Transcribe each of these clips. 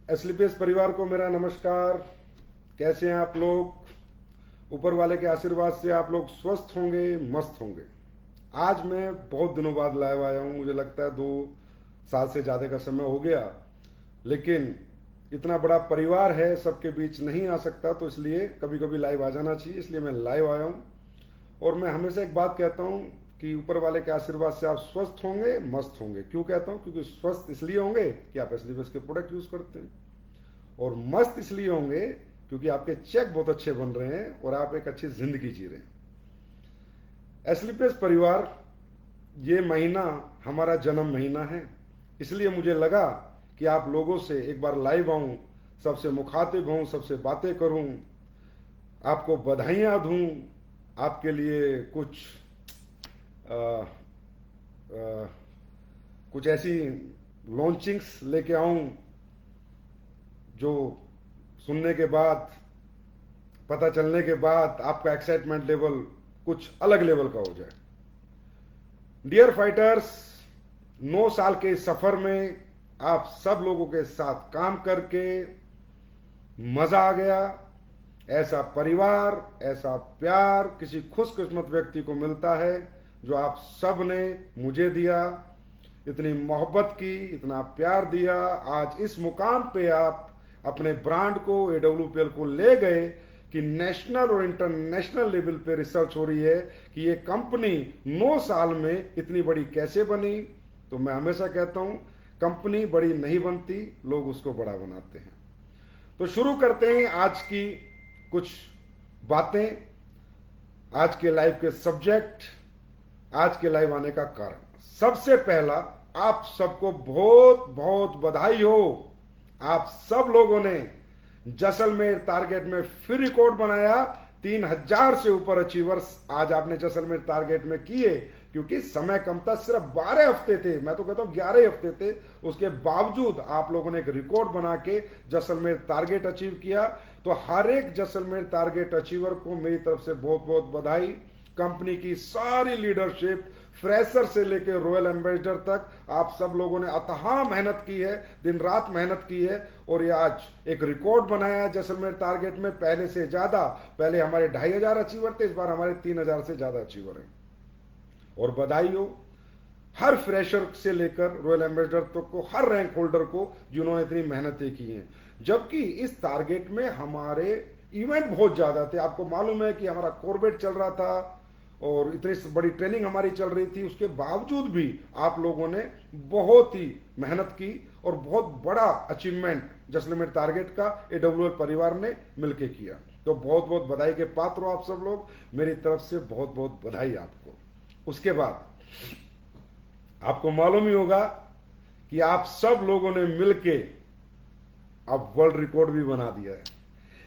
एसलीपीएस परिवार को मेरा नमस्कार। कैसे हैं आप लोग? ऊपर वाले के आशीर्वाद से आप लोग स्वस्थ होंगे, मस्त होंगे। आज मैं बहुत दिनों बाद लाइव आया हूं। मुझे लगता है 2 साल से ज़्यादा का समय हो गया, लेकिन इतना बड़ा परिवार है, सबके बीच नहीं आ सकता, तो इसलिए कभी कभी लाइव आ जाना चाहिए। इसलिए मैं लाइव आया हूँ। और मैं हमेशा एक बात कहता हूँ कि ऊपर वाले के आशीर्वाद से आप स्वस्थ होंगे, मस्त होंगे। क्यों कहता हूँ? क्योंकि स्वस्थ इसलिए होंगे कि आप एसलीपीएस के प्रोडक्ट यूज़ करते हैं, और मस्त इसलिए होंगे क्योंकि आपके चेक बहुत अच्छे बन रहे हैं और आप एक अच्छी जिंदगी जी रहे हैं। एसलीपीएस परिवार, ये महीना हमारा जन्म महीना है, इसलिए मुझे लगा कि आप लोगों से एक बार लाइव आऊं, सबसे मुखातिब हूं, सबसे बातें करूं, आपको बधाइयां दूं, आपके लिए आ, आ, कुछ ऐसी लॉन्चिंग्स लेके आऊं जो सुनने के बाद, पता चलने के बाद आपका एक्साइटमेंट लेवल कुछ अलग लेवल का हो जाए। डियर फाइटर्स, 9 साल के इस सफर में आप सब लोगों के साथ काम करके मजा आ गया। ऐसा परिवार, ऐसा प्यार किसी खुशकिस्मत व्यक्ति को मिलता है जो आप सब ने मुझे दिया। इतनी मोहब्बत की, इतना प्यार दिया। आज इस मुकाम पे आप अपने ब्रांड को, AWPL को ले गए कि नेशनल और इंटरनेशनल लेवल पे रिसर्च हो रही है कि ये कंपनी 9 साल में इतनी बड़ी कैसे बनी। तो मैं हमेशा कहता हूं, कंपनी बड़ी नहीं बनती, लोग उसको बड़ा बनाते हैं। तो शुरू करते हैं आज की कुछ बातें, आज के लाइव के सब्जेक्ट, आज के लाइव आने का कारण। सबसे पहला, आप सबको बहुत बहुत बधाई हो। आप सब लोगों ने जैसलमेर टारगेट में फिर रिकॉर्ड बनाया। 3000 से ऊपर अचीवर्स आज आपने जैसलमेर टारगेट में किए, क्योंकि समय कम था, सिर्फ 12 हफ्ते थे, मैं तो कहता हूं 11 हफ्ते थे। उसके बावजूद आप लोगों ने एक रिकॉर्ड बना के जैसलमेर टारगेट अचीव किया। तो हर एक जैसलमेर टारगेट अचीवर को मेरी तरफ से बहुत बहुत बधाई। कंपनी की सारी लीडरशिप, फ्रेशर से लेकर रॉयल एम्बेसडर तक, आप सब लोगों ने अथाह मेहनत की है, दिन रात मेहनत की है, और ये आज एक रिकॉर्ड बनाया है जैसलमेर टारगेट में। पहले से ज्यादा, पहले हमारे 2500 अचीवर थे, इस बार हमारे 3000 से ज्यादा अचीवर हैं। और बधाई हो हर फ्रेशर से लेकर रॉयल एम्बेसडर तक को, हर रैंक होल्डर को जिन्होंने इतनी मेहनतें की हैं। जबकि इस टारगेट में हमारे इवेंट बहुत ज्यादा थे। आपको मालूम है कि हमारा कॉर्बेट चल रहा था और इतनी बड़ी ट्रेनिंग हमारी चल रही थी, उसके बावजूद भी आप लोगों ने बहुत ही मेहनत की और बहुत बड़ा अचीवमेंट जैसलमेर टारगेट का AWPL परिवार ने मिलकर किया। तो बहुत बहुत बधाई के पात्र हो आप सब लोग, मेरी तरफ से बहुत बहुत बधाई आपको। उसके बाद आपको मालूम ही होगा कि आप सब लोगों ने मिलके अब वर्ल्ड रिकॉर्ड भी बना दिया है।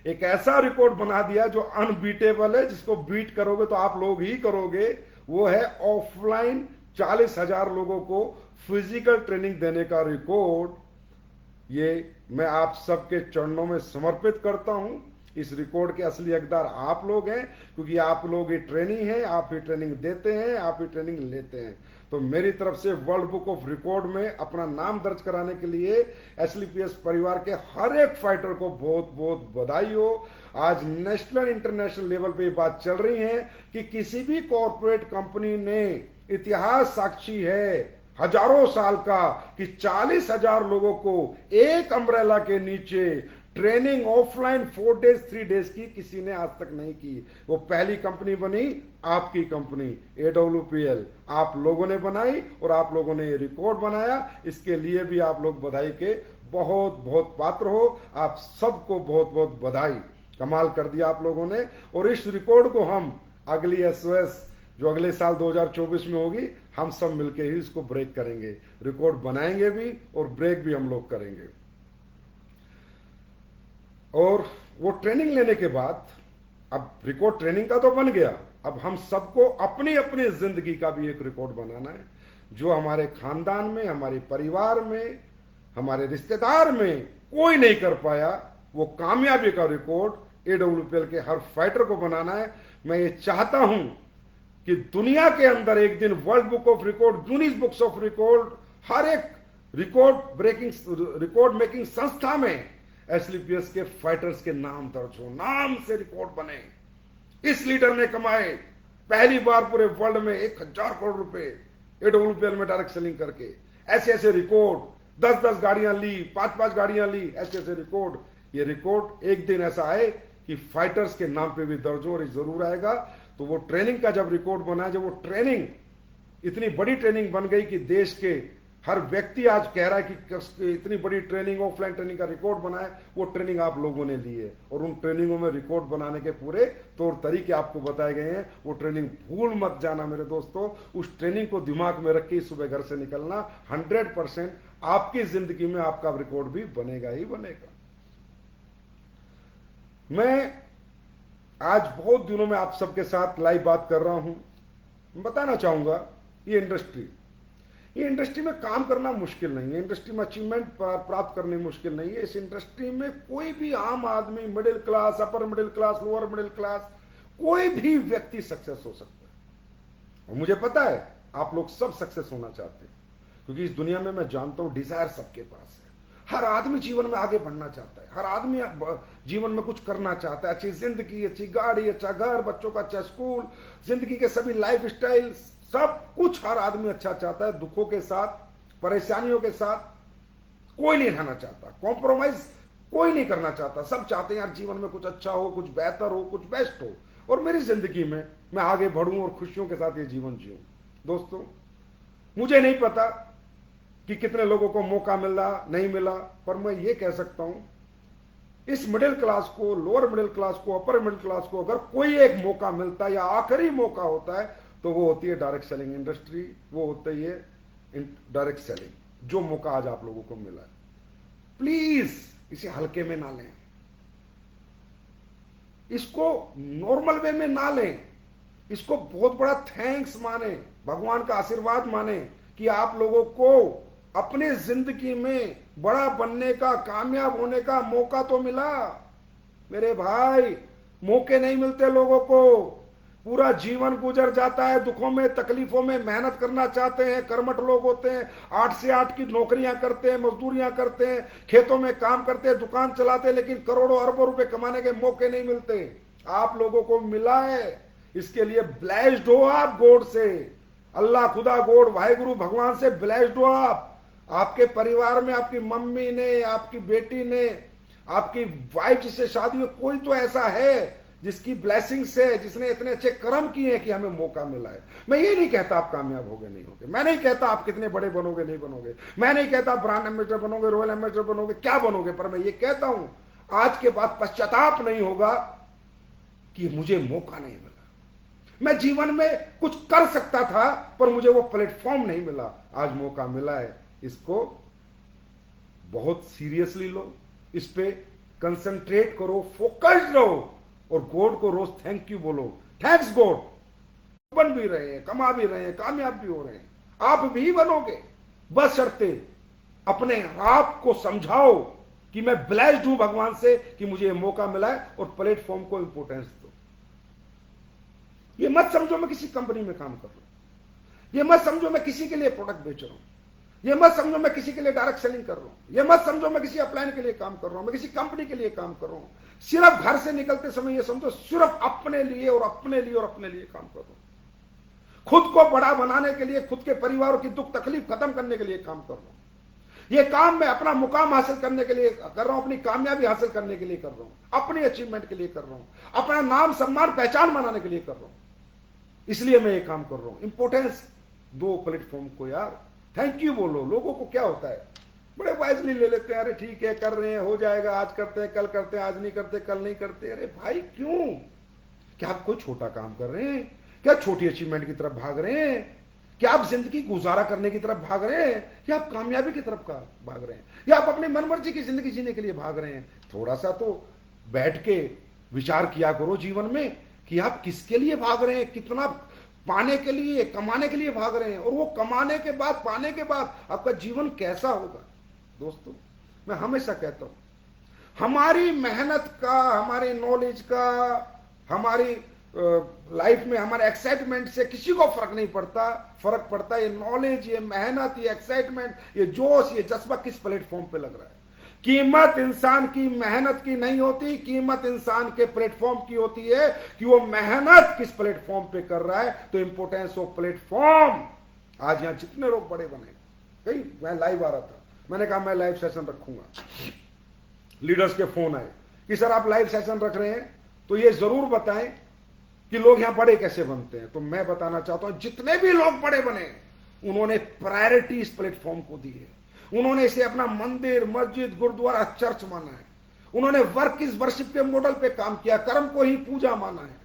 एक ऐसा रिकॉर्ड बना दिया जो अनबीटेबल है, जिसको बीट करोगे तो आप लोग ही करोगे। वो है ऑफलाइन 40,000 लोगों को फिजिकल ट्रेनिंग देने का रिकॉर्ड। ये मैं आप सबके चरणों में समर्पित करता हूं। इस रिकॉर्ड के असली हकदार आप लोग हैं, क्योंकि आप लोग ही ट्रेनिंग है, आप ही ट्रेनिंग देते हैं, आप ही ट्रेनिंग लेते हैं। तो मेरी तरफ से वर्ल्ड बुक ऑफ रिकॉर्ड में अपना नाम दर्ज कराने के लिए एसलीपीएस परिवार के हर एक फाइटर को बहुत बहुत बधाई हो। आज नेशनल इंटरनेशनल लेवल पे ये बात चल रही है कि किसी भी कॉर्पोरेट कंपनी ने, इतिहास साक्षी है हजारों साल का, कि 40,000 लोगों को एक अम्ब्रेला के नीचे ट्रेनिंग ऑफलाइन 4 डेज 3 डेज की किसी ने आज तक नहीं की। वो पहली कंपनी बनी आपकी कंपनी AWPL, आप लोगों ने बनाई और आप लोगों ने ये रिकॉर्ड बनाया। इसके लिए भी आप लोग बधाई के बहुत बहुत पात्र हो। आप सबको बहुत बहुत बधाई। कमाल कर दिया आप लोगों ने। और इस रिकॉर्ड को हम अगली SOS जो अगले साल 2024 में होगी, हम सब मिलकर ही इसको ब्रेक करेंगे। रिकॉर्ड बनाएंगे भी और ब्रेक भी हम लोग करेंगे। और वो ट्रेनिंग लेने के बाद, अब रिकॉर्ड ट्रेनिंग का तो बन गया, अब हम सबको अपनी अपनी जिंदगी का भी एक रिकॉर्ड बनाना है, जो हमारे खानदान में, हमारे परिवार में, हमारे रिश्तेदार में कोई नहीं कर पाया। वो कामयाबी का रिकॉर्ड AWPL के हर फाइटर को बनाना है। मैं ये चाहता हूं कि दुनिया के अंदर एक दिन world book of record, Guinness books of record, हर एक रिकॉर्ड मेकिंग संस्था में एसलीपीएस के फाइटर्स के नाम दर्ज हो, नाम से रिकॉर्ड बने। इस लीडर ने कमाए पहली बार पूरे वर्ल्ड में 1000 करोड़ रुपए एडब्ल्यूपीएल में डायरेक्ट सेलिंग करके। ऐसे ऐसे रिकॉर्ड, 10-10 गाड़ियां ली, 5-5 गाड़ियां ली, ऐसे ऐसे रिकॉर्ड। ये रिकॉर्ड एक दिन ऐसा आए कि फाइटर्स के नाम पे भी दर्ज हो, और जरूर आएगा। तो वो ट्रेनिंग का जब रिकॉर्ड बना, जब वो ट्रेनिंग इतनी बड़ी ट्रेनिंग बन गई कि देश के हर व्यक्ति आज कह रहा है कि इतनी बड़ी ट्रेनिंग, ऑफलाइन ट्रेनिंग का रिकॉर्ड बना है, वो ट्रेनिंग आप लोगों ने ली है। और उन ट्रेनिंगों में रिकॉर्ड बनाने के पूरे तौर तरीके आपको बताए गए हैं। वो ट्रेनिंग भूल मत जाना मेरे दोस्तों। उस ट्रेनिंग को दिमाग में रख के सुबह घर से निकलना। 100% आपकी जिंदगी में आपका रिकॉर्ड भी बनेगा ही बनेगा। मैं आज बहुत दिनों में आप सबके साथ लाइव बात कर रहा हूं। बताना चाहूंगा, ये इंडस्ट्री में काम करना मुश्किल नहीं है। इंडस्ट्री में अचीवमेंट प्राप्त करनी मुश्किल नहीं है। इस इंडस्ट्री में कोई भी आम आदमी, middle class, upper middle class, lower middle class, कोई भी व्यक्ति सक्सेस हो सकता है। और मुझे पता है आप लोग सब सक्सेस होना चाहते हैं, क्योंकि इस दुनिया में मैं जानता हूं डिजायर सबके पास है। हर आदमी जीवन में आगे बढ़ना चाहता है, हर आदमी जीवन में कुछ करना चाहता है। अच्छी जिंदगी, अच्छी गाड़ी, अच्छा घर, बच्चों का अच्छा स्कूल, जिंदगी के सभी लाइफ स्टाइल, सब कुछ हर आदमी अच्छा चाहता है। दुखों के साथ, परेशानियों के साथ कोई नहीं रहना चाहता, कॉम्प्रोमाइज कोई नहीं करना चाहता। सब चाहते हैं यार जीवन में कुछ अच्छा हो, कुछ बेहतर हो, कुछ बेस्ट हो, और मेरी जिंदगी में मैं आगे बढ़ूं और खुशियों के साथ ये जीवन जीऊं। दोस्तों, मुझे नहीं पता कि कितने लोगों को मौका मिला नहीं मिला, पर मैं ये कह सकता हूं, इस मिडिल क्लास को, लोअर मिडिल क्लास को, अपर मिडिल क्लास को अगर कोई एक मौका मिलता है या आखिरी मौका होता है, तो वो होती है डायरेक्ट सेलिंग इंडस्ट्री। वो होता है डायरेक्ट सेलिंग। जो मौका आज आप लोगों को मिला है, प्लीज इसे हल्के में ना लें, इसको नॉर्मल वे में ना लें, इसको बहुत बड़ा थैंक्स माने, भगवान का आशीर्वाद माने कि आप लोगों को अपने जिंदगी में बड़ा बनने का, कामयाब होने का मौका तो मिला। मेरे भाई, मौके नहीं मिलते लोगों को। पूरा जीवन गुजर जाता है दुखों में, तकलीफों में। मेहनत करना चाहते हैं, कर्मठ लोग होते हैं, 8 से 8 की नौकरियां करते हैं, मजदूरियां करते हैं, खेतों में काम करते हैं, दुकान चलाते हैं, लेकिन करोड़ों अरबों रुपए कमाने के मौके नहीं मिलते। आप लोगों को मिला है, इसके लिए ब्लेस्ड हो आप गॉड से। अल्लाह, खुदा, गॉड, वाहिगुरु, भगवान से ब्लेस्ड हो आप। आपके परिवार में आपकी मम्मी ने, आपकी बेटी ने, आपकी वाइफ जिससे शादी हुई, कोई तो ऐसा है जिसकी ब्लेसिंग से, जिसने इतने अच्छे कर्म किए हैं कि हमें मौका मिला है। मैं ये नहीं कहता आप कामयाब होगे नहीं होगे, मैं नहीं कहता आप कितने बड़े बनोगे नहीं बनोगे, मैं नहीं कहता आप ब्रांड एम्बेसडर बनोगे, रॉयल एम्बेसडर बनोगे, क्या बनोगे, पर मैं ये कहता हूं आज के बाद पश्चाताप नहीं होगा कि मुझे मौका नहीं मिला। मैं जीवन में कुछ कर सकता था, पर मुझे वो प्लेटफॉर्म नहीं मिला। आज मौका मिला है, इसको बहुत सीरियसली लो, इस पे कंसंट्रेट करो, फोकस्ड रहो, और गॉड को रोज थैंक यू बोलो। थैंक्स गॉड, बन भी रहे हैं, कमा भी रहे हैं, कामयाब भी हो रहे हैं, आप भी बनोगे। बस शर्ते अपने आप को समझाओ कि मैं ब्लेस्ड हूं भगवान से कि मुझे ये मौका मिला है, और प्लेटफॉर्म को इंपोर्टेंस दो। ये मत समझो मैं किसी कंपनी में काम कर रहा हूं, ये मत समझो मैं किसी के लिए प्रोडक्ट बेच रहा हूं, ये मत समझो मैं किसी के लिए डायरेक्ट सेलिंग कर रहा हूं, ये मत समझो मैं किसी अपलाइन के लिए काम कर रहा हूं, मैं किसी कंपनी के लिए काम कर रहा हूं। सिर्फ घर से निकलते समय ये समझो सिर्फ अपने लिए और अपने लिए और अपने लिए काम कर रहा हूं। खुद को बड़ा बनाने के लिए, खुद के परिवारों की दुख तकलीफ खत्म करने के लिए काम कर रहा हूं। ये काम मैं अपना मुकाम हासिल करने के लिए कर रहा हूं, अपनी कामयाबी हासिल करने के लिए कर रहा हूं, अपनी अचीवमेंट के लिए कर रहा हूं, अपना नाम सम्मान पहचान बनाने के लिए कर रहा हूं। इसलिए मैं ये काम कर रहा हूं। इंपोर्टेंस दो प्लेटफॉर्म को यार, थैंक यू बोलो। लोगों को क्या होता है, बड़े वाइजली ले लेते हैं, अरे ठीक है कर रहे हैं, हो जाएगा, आज करते हैं, कल करते हैं, आज नहीं करते, कल नहीं करते। अरे भाई क्यों? क्या आप कोई छोटा काम कर रहे हैं? क्या छोटी अचीवमेंट की तरफ भाग रहे हैं? क्या आप जिंदगी गुजारा करने की तरफ भाग रहे हैं, या आप कामयाबी की तरफ भाग रहे हैं, या आप अपनी मनमर्जी की जिंदगी जीने के लिए भाग रहे हैं? थोड़ा सा तो बैठ के विचार किया करो जीवन में कि आप किसके लिए भाग रहे हैं, कितना पाने के लिए, कमाने के लिए भाग रहे हैं, और वो कमाने के बाद, पाने के बाद आपका जीवन कैसा होगा। दोस्तों, मैं हमेशा कहता हूं, हमारी मेहनत का, हमारी नॉलेज का, हमारी लाइफ में हमारे एक्साइटमेंट से किसी को फर्क नहीं पड़ता। फर्क पड़ता है ये नॉलेज, ये मेहनत, ये एक्साइटमेंट, ये जोश, ये जज्बा किस प्लेटफॉर्म पे लग रहा है। कीमत इंसान की मेहनत की नहीं होती, कीमत इंसान के प्लेटफॉर्म की होती है कि वो मेहनत किस प्लेटफॉर्म पे कर रहा है। तो इंपोर्टेंस ऑफ प्लेटफॉर्म। आज यहां जितने लोग बड़े बने, कहीं मैं लाइव आ रहा था, मैंने कहा मैं लाइव सेशन रखूंगा। लीडर्स के फोन आए कि सर आप लाइव सेशन रख रहे हैं तो ये जरूर बताएं कि लोग यहां बड़े कैसे बनते हैं। तो मैं बताना चाहता हूं जितने भी लोग बड़े बने उन्होंने प्रायोरिटी इस प्लेटफॉर्म को दी है। उन्होंने इसे अपना मंदिर, मस्जिद, गुरुद्वारा, चर्च माना है। उन्होंने वर्क इज वर्शिप के मॉडल पे काम किया, कर्म को ही पूजा माना है।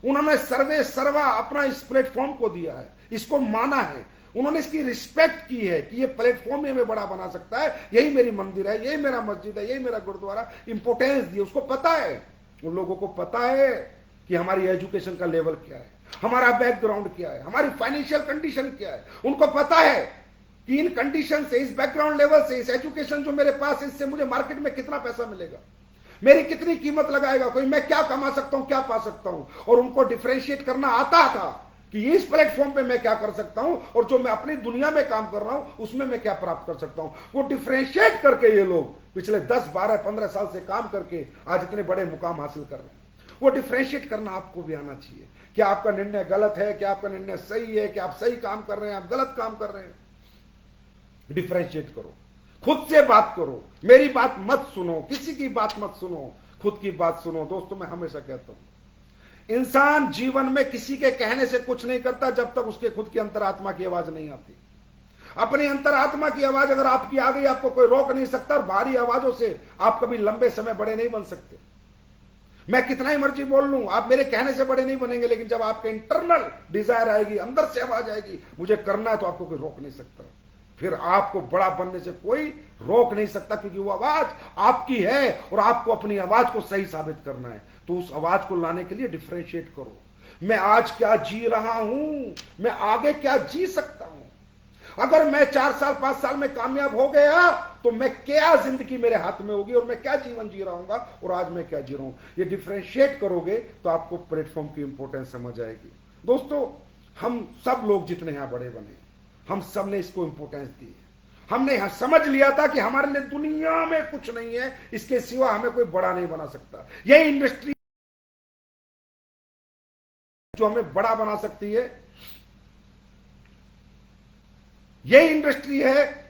उन्होंने सर्वे सर्वा अपना इस प्लेटफॉर्म को दिया है, इसको माना है। उन्होंने इसकी रिस्पेक्ट की है कि ये प्लेटफॉर्म हमें बड़ा बना सकता है, यही मेरी मंदिर है, यही मेरा मस्जिद है, यही मेरा गुरुद्वारा। इंपोर्टेंस दी, उसको पता है, उन लोगों को पता है कि हमारी एजुकेशन का लेवल क्या है, हमारा बैकग्राउंड क्या है, हमारी फाइनेंशियल कंडीशन क्या है। उनको पता है कि इन कंडीशन से, इस बैकग्राउंड लेवल से, इस एजुकेशन जो मेरे पास है, इससे मुझे मार्केट में कितना पैसा मिलेगा, मेरी कितनी कीमत लगाएगा कोई, मैं क्या कमा सकता हूं, क्या पा सकता हूं। और उनको डिफरेंशिएट करना आता था कि इस प्लेटफॉर्म पे मैं क्या कर सकता हूं और जो मैं अपनी दुनिया में काम कर रहा हूं उसमें मैं क्या प्राप्त कर सकता हूं। वो डिफरेंशिएट करके ये लोग पिछले 10, 12, 15 साल से काम करके आज इतने बड़े मुकाम हासिल कर रहे हैं। वो डिफरेंशिएट करना आपको भी आना चाहिए। क्या आपका निर्णय गलत है, क्या आपका निर्णय सही है, क्या आप सही काम कर रहे हैं, आप गलत काम कर रहे हैं। डिफरेंशिएट करो, खुद से बात करो, मेरी बात मत सुनो, किसी की बात मत सुनो, खुद की बात सुनो। दोस्तों मैं हमेशा कहता हूं इंसान जीवन में किसी के कहने से कुछ नहीं करता जब तक उसके खुद की अंतरात्मा की आवाज नहीं आती। अपनी अंतरात्मा की आवाज अगर आपकी आ गई, आपको कोई रोक नहीं सकता। और बाहरी आवाजों से आप कभी लंबे समय बड़े नहीं बन सकते। मैं कितना ही मर्जी बोल लूं, आप मेरे कहने से बड़े नहीं बनेंगे, लेकिन जब आपके इंटरनल डिजायर आएगी, अंदर से आवाज आएगी मुझे करना है, तो आपको कोई रोक नहीं सकता। फिर आपको बड़ा बनने से कोई रोक नहीं सकता, क्योंकि वो आवाज आपकी है और आपको अपनी आवाज को सही साबित करना है। तो उस आवाज को लाने के लिए डिफरेंशिएट करो। मैं आज क्या जी रहा हूं, मैं आगे क्या जी सकता हूं। अगर मैं 4 साल 5 साल में कामयाब हो गया तो मैं क्या जिंदगी मेरे हाथ में होगी और मैं क्या जीवन जी रहा हूंगा और आज मैं क्या जी रहा हूं। ये डिफरेंशिएट करोगे तो आपको प्लेटफॉर्म की इंपॉर्टेंस समझ आएगी। दोस्तों हम सब लोग जितने यहां बड़े बने, हम सब ने इसको इंपॉर्टेंस दी है। हमने यहां समझ लिया था कि हमारे लिए दुनिया में कुछ नहीं है, इसके सिवा हमें कोई बड़ा नहीं बना सकता। यही इंडस्ट्री जो हमें बड़ा बना सकती है, यही इंडस्ट्री है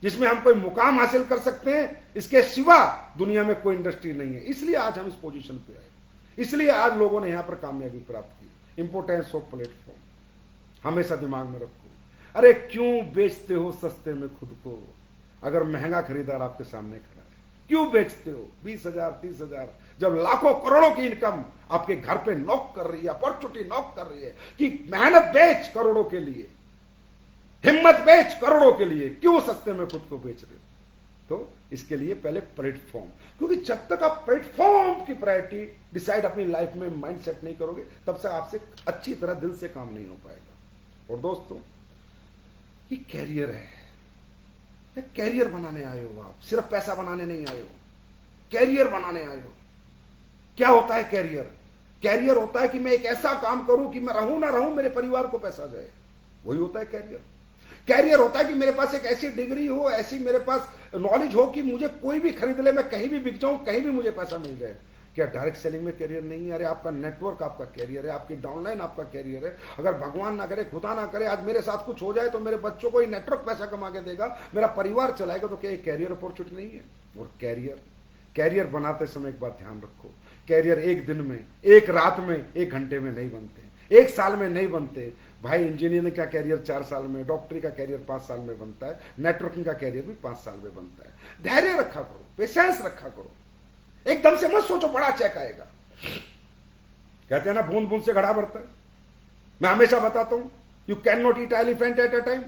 जिसमें हम कोई मुकाम हासिल कर सकते हैं। इसके सिवा दुनिया में कोई इंडस्ट्री नहीं है। इसलिए आज हम इस पोजीशन पे आए, इसलिए आज लोगों ने यहां पर कामयाबी प्राप्त की। इंपोर्टेंस ऑफ प्लेटफॉर्म हमेशा दिमाग में रखो। अरे क्यों बेचते हो सस्ते में खुद को, अगर महंगा खरीदार आपके सामने खड़ा है? क्यों बेचते हो 20,000 30,000, जब लाखों करोड़ों की इनकम आपके घर पे नॉक कर रही है, अपॉर्चुनिटी नॉक कर रही है कि मेहनत बेच करोड़ों के लिए, हिम्मत बेच करोड़ों के लिए, क्यों सस्ते में खुद को बेच रहे हो? तो इसके लिए पहले प्लेटफॉर्म, क्योंकि जब तक आप प्लेटफॉर्म की प्रायोरिटी डिसाइड अपनी लाइफ में माइंड सेट नहीं करोगे, तब तक आपसे अच्छी तरह दिल से काम नहीं हो पाएगा। और दोस्तों ये कैरियर है, कैरियर बनाने आए हो आप, सिर्फ पैसा बनाने नहीं आए हो, कैरियर बनाने आए हो। क्या होता है कैरियर? कैरियर होता है कि मैं एक ऐसा काम करूं कि मैं रहूं ना रहूं, मेरे परिवार को पैसा जाए, वही होता है कैरियर। कैरियर होता है कि मेरे पास एक ऐसी डिग्री हो, ऐसी मेरे पास नॉलेज हो कि मुझे कोई भी खरीद ले, मैं कहीं भी बिक जाऊं, कहीं भी मुझे पैसा मिल जाए। क्या डायरेक्ट सेलिंग में कैरियर नहीं है? अरे आपका नेटवर्क आपका कैरियर है, आपकी डाउनलाइन आपका कैरियर है। अगर भगवान ना करे, खुदा ना करे, आज मेरे साथ कुछ हो जाए तो मेरे बच्चों को ही नेटवर्क पैसा कमा के देगा, मेरा परिवार चलाएगा, तो क्या ये कैरियर अपॉर्चुनिटी नहीं है? और कैरियर बनाते समय एक बात ध्यान रखो, कैरियर एक दिन में, एक रात में, एक घंटे में नहीं बनते, एक साल में नहीं बनते। भाई इंजीनियरिंग का कैरियर 4 साल में, डॉक्टरी का कैरियर 5 साल में बनता है, नेटवर्किंग का कैरियर भी 5 साल में बनता है। धैर्य रखा करो, पेशेंस रखा करो, एकदम से मत सोचो बड़ा चेक आएगा। कहते हैं ना बूंद बूंद से घड़ा भरता है। मैं हमेशा बताता हूं, you can not eat elephant at a time.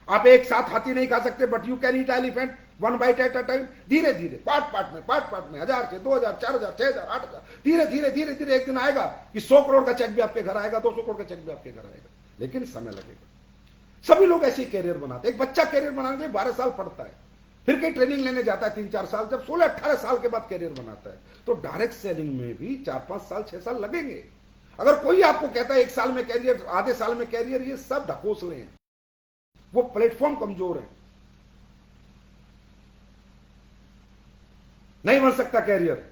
आप एक साथ हाथी नहीं खा सकते, but you can eat elephant 1 bite at a time. धीरे धीरे, पार्ट पार्ट में 1000 से 2000, 4000, 6000, 8000, धीरे धीरे एक दिन आएगा कि 100 करोड़ का चेक भी आपके घर आएगा, 200 करोड़ का चेक भी आपके घर आएगा, लेकिन समय लगेगा। सभी लोग ऐसे कैरियर बनाते हैं। एक बच्चा कैरियर बनाने में 12 साल पढ़ता है, फिर कहीं ट्रेनिंग लेने जाता है 3-4 साल, जब 16-18 साल के बाद कैरियर बनाता है। तो डायरेक्ट सेलिंग में भी 4-5 साल 6 साल लगेंगे। अगर कोई आपको कहता है 1 साल में कैरियर, आधे साल में कैरियर, ये सब ढकोसले हैं, वो प्लेटफॉर्म कमजोर है। नहीं बन सकता कैरियर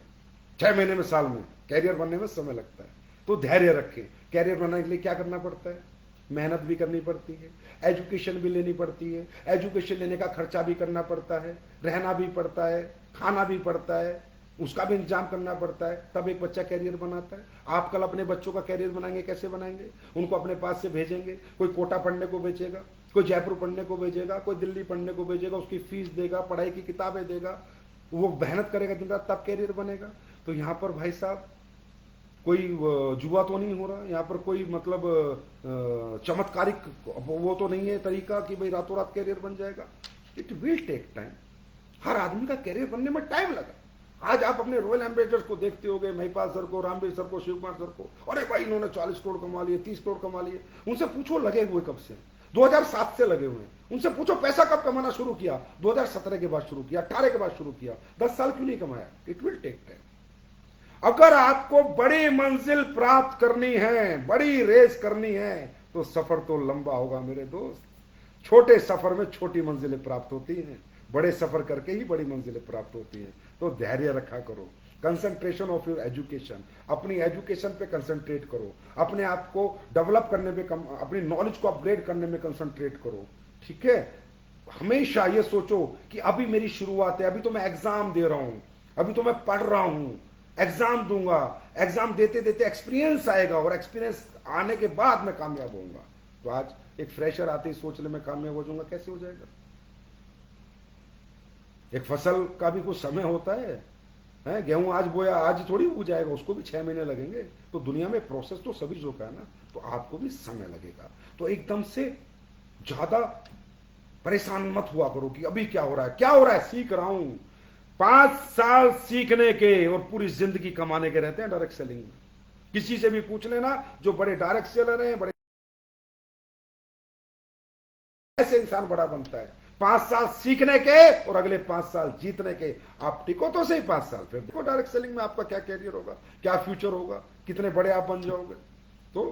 6 महीने में, साल में। कैरियर बनने में समय लगता है। तो धैर्य रखें। कैरियर बनाने के लिए क्या करना पड़ता है? मेहनत भी करनी पड़ती है, एजुकेशन भी लेनी पड़ती है, एजुकेशन लेने का खर्चा भी करना पड़ता है, रहना भी पड़ता है, खाना भी पड़ता है, उसका भी इंतजाम करना पड़ता है, तब एक बच्चा कैरियर बनाता है। आप कल अपने बच्चों का कैरियर बनाएंगे, कैसे बनाएंगे? उनको अपने पास से भेजेंगे, कोई कोटा पढ़ने को भेजेगा, कोई जयपुर पढ़ने को भेजेगा, कोई दिल्ली पढ़ने को भेजेगा, उसकी फीस देगा, पढ़ाई की किताबें देगा, वो मेहनत करेगा दिन रात, तब कैरियर बनेगा। तो यहाँ पर भाई साहब कोई जुआ तो नहीं हो रहा यहाँ पर, कोई मतलब चमत्कारिक वो तो नहीं है तरीका कि भाई रातों रात कैरियर बन जाएगा। It will take time. हर आदमी का कैरियर बनने में टाइम लगा। आज आप अपने रॉयल एम्बेसडर्स को देखते होंगे, महिपाल सर को, रामवीर सर को, शिव कुमार सर को, अरे भाई इन्होंने 40 करोड़ कमा लिए, 30 करोड़ कमा लिए। उनसे पूछो लगे हुए कब से? 2007 से लगे हुए हैं। उनसे पूछो पैसा कब कमाना शुरू किया? 2017 के बाद शुरू किया, 18 के बाद शुरू किया, 10 साल क्यों नहीं कमाया? It will take time. अगर आपको बड़ी मंजिल प्राप्त करनी है, बड़ी रेस करनी है, तो सफर तो लंबा होगा मेरे दोस्त। छोटे सफर में छोटी मंजिलें प्राप्त होती हैं, बड़े सफर करके ही बड़ी मंजिलें प्राप्त होती हैं। तो धैर्य रखा करो। कंसंट्रेशन ऑफ योर एजुकेशन, अपनी एजुकेशन पे कंसंट्रेट करो, अपने आप को डेवलप करने पे, अपनी नॉलेज को अपग्रेड करने में कंसंट्रेट करो। ठीक है? हमेशा ये सोचो कि अभी मेरी शुरुआत है, अभी तो मैं एग्जाम दे रहा हूं, अभी तो मैं पढ़ रहा हूं, एग्जाम दूंगा, एग्जाम देते देते एक्सपीरियंस आएगा, और एक्सपीरियंस आने के बाद मैं कामयाब होऊंगा। तो आज एक फ्रेशर आते ही सोच ले मैं कामयाब हो जाऊंगा, कैसे हो जाएगा? एक फसल का भी कुछ समय होता है। गेहूं आज बोया, आज थोड़ी उग जाएगा, उसको भी 6 महीने लगेंगे। तो दुनिया में प्रोसेस तो सभी जो का है ना, तो आपको भी समय लगेगा। तो एकदम से ज्यादा परेशान मत हुआ करो कि अभी क्या हो रहा है, क्या हो रहा है, सीख रहा हूं। 5 साल सीखने के और पूरी जिंदगी कमाने के रहते हैं डायरेक्ट सेलिंग में। किसी से भी पूछ लेना जो बड़े डायरेक्ट सेलर हैं, बड़े ऐसे इंसान बड़ा बनता है। 5 साल सीखने के और अगले 5 साल जीतने के। आप टिको तो सही 5 साल, फिर देखो डायरेक्ट सेलिंग में आपका क्या कैरियर होगा, क्या फ्यूचर होगा, कितने बड़े आप बन जाओगे। तो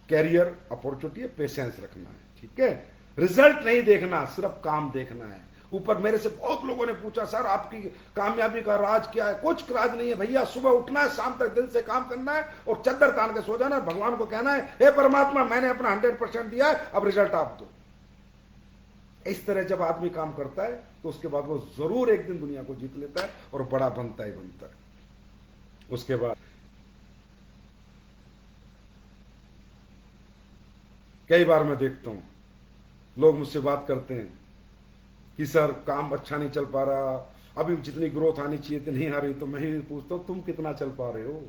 कैरियर अपॉर्चुनिटी है, पेशेंस रखना है। ठीक है? रिजल्ट नहीं देखना, सिर्फ काम देखना है। ऊपर मेरे से बहुत लोगों ने पूछा, सर आपकी कामयाबी का राज क्या है? कुछ राज नहीं है भैया। सुबह उठना है, शाम तक दिल से काम करना है और चद्दर तान के सो जाना है। भगवान को कहना है, हे परमात्मा मैंने अपना 100% दिया है, अब रिजल्ट आप दो। इस तरह जब आदमी काम करता है तो उसके बाद वो जरूर एक दिन दुनिया को जीत लेता है और बड़ा बनता ही बनता है। उसके बाद कई बार मैं देखता हूं लोग मुझसे बात करते हैं कि सर काम अच्छा नहीं चल पा रहा, अभी जितनी ग्रोथ आनी चाहिए थी नहीं आ रही। तो मैं ही पूछता हूं तुम कितना चल पा रहे हो?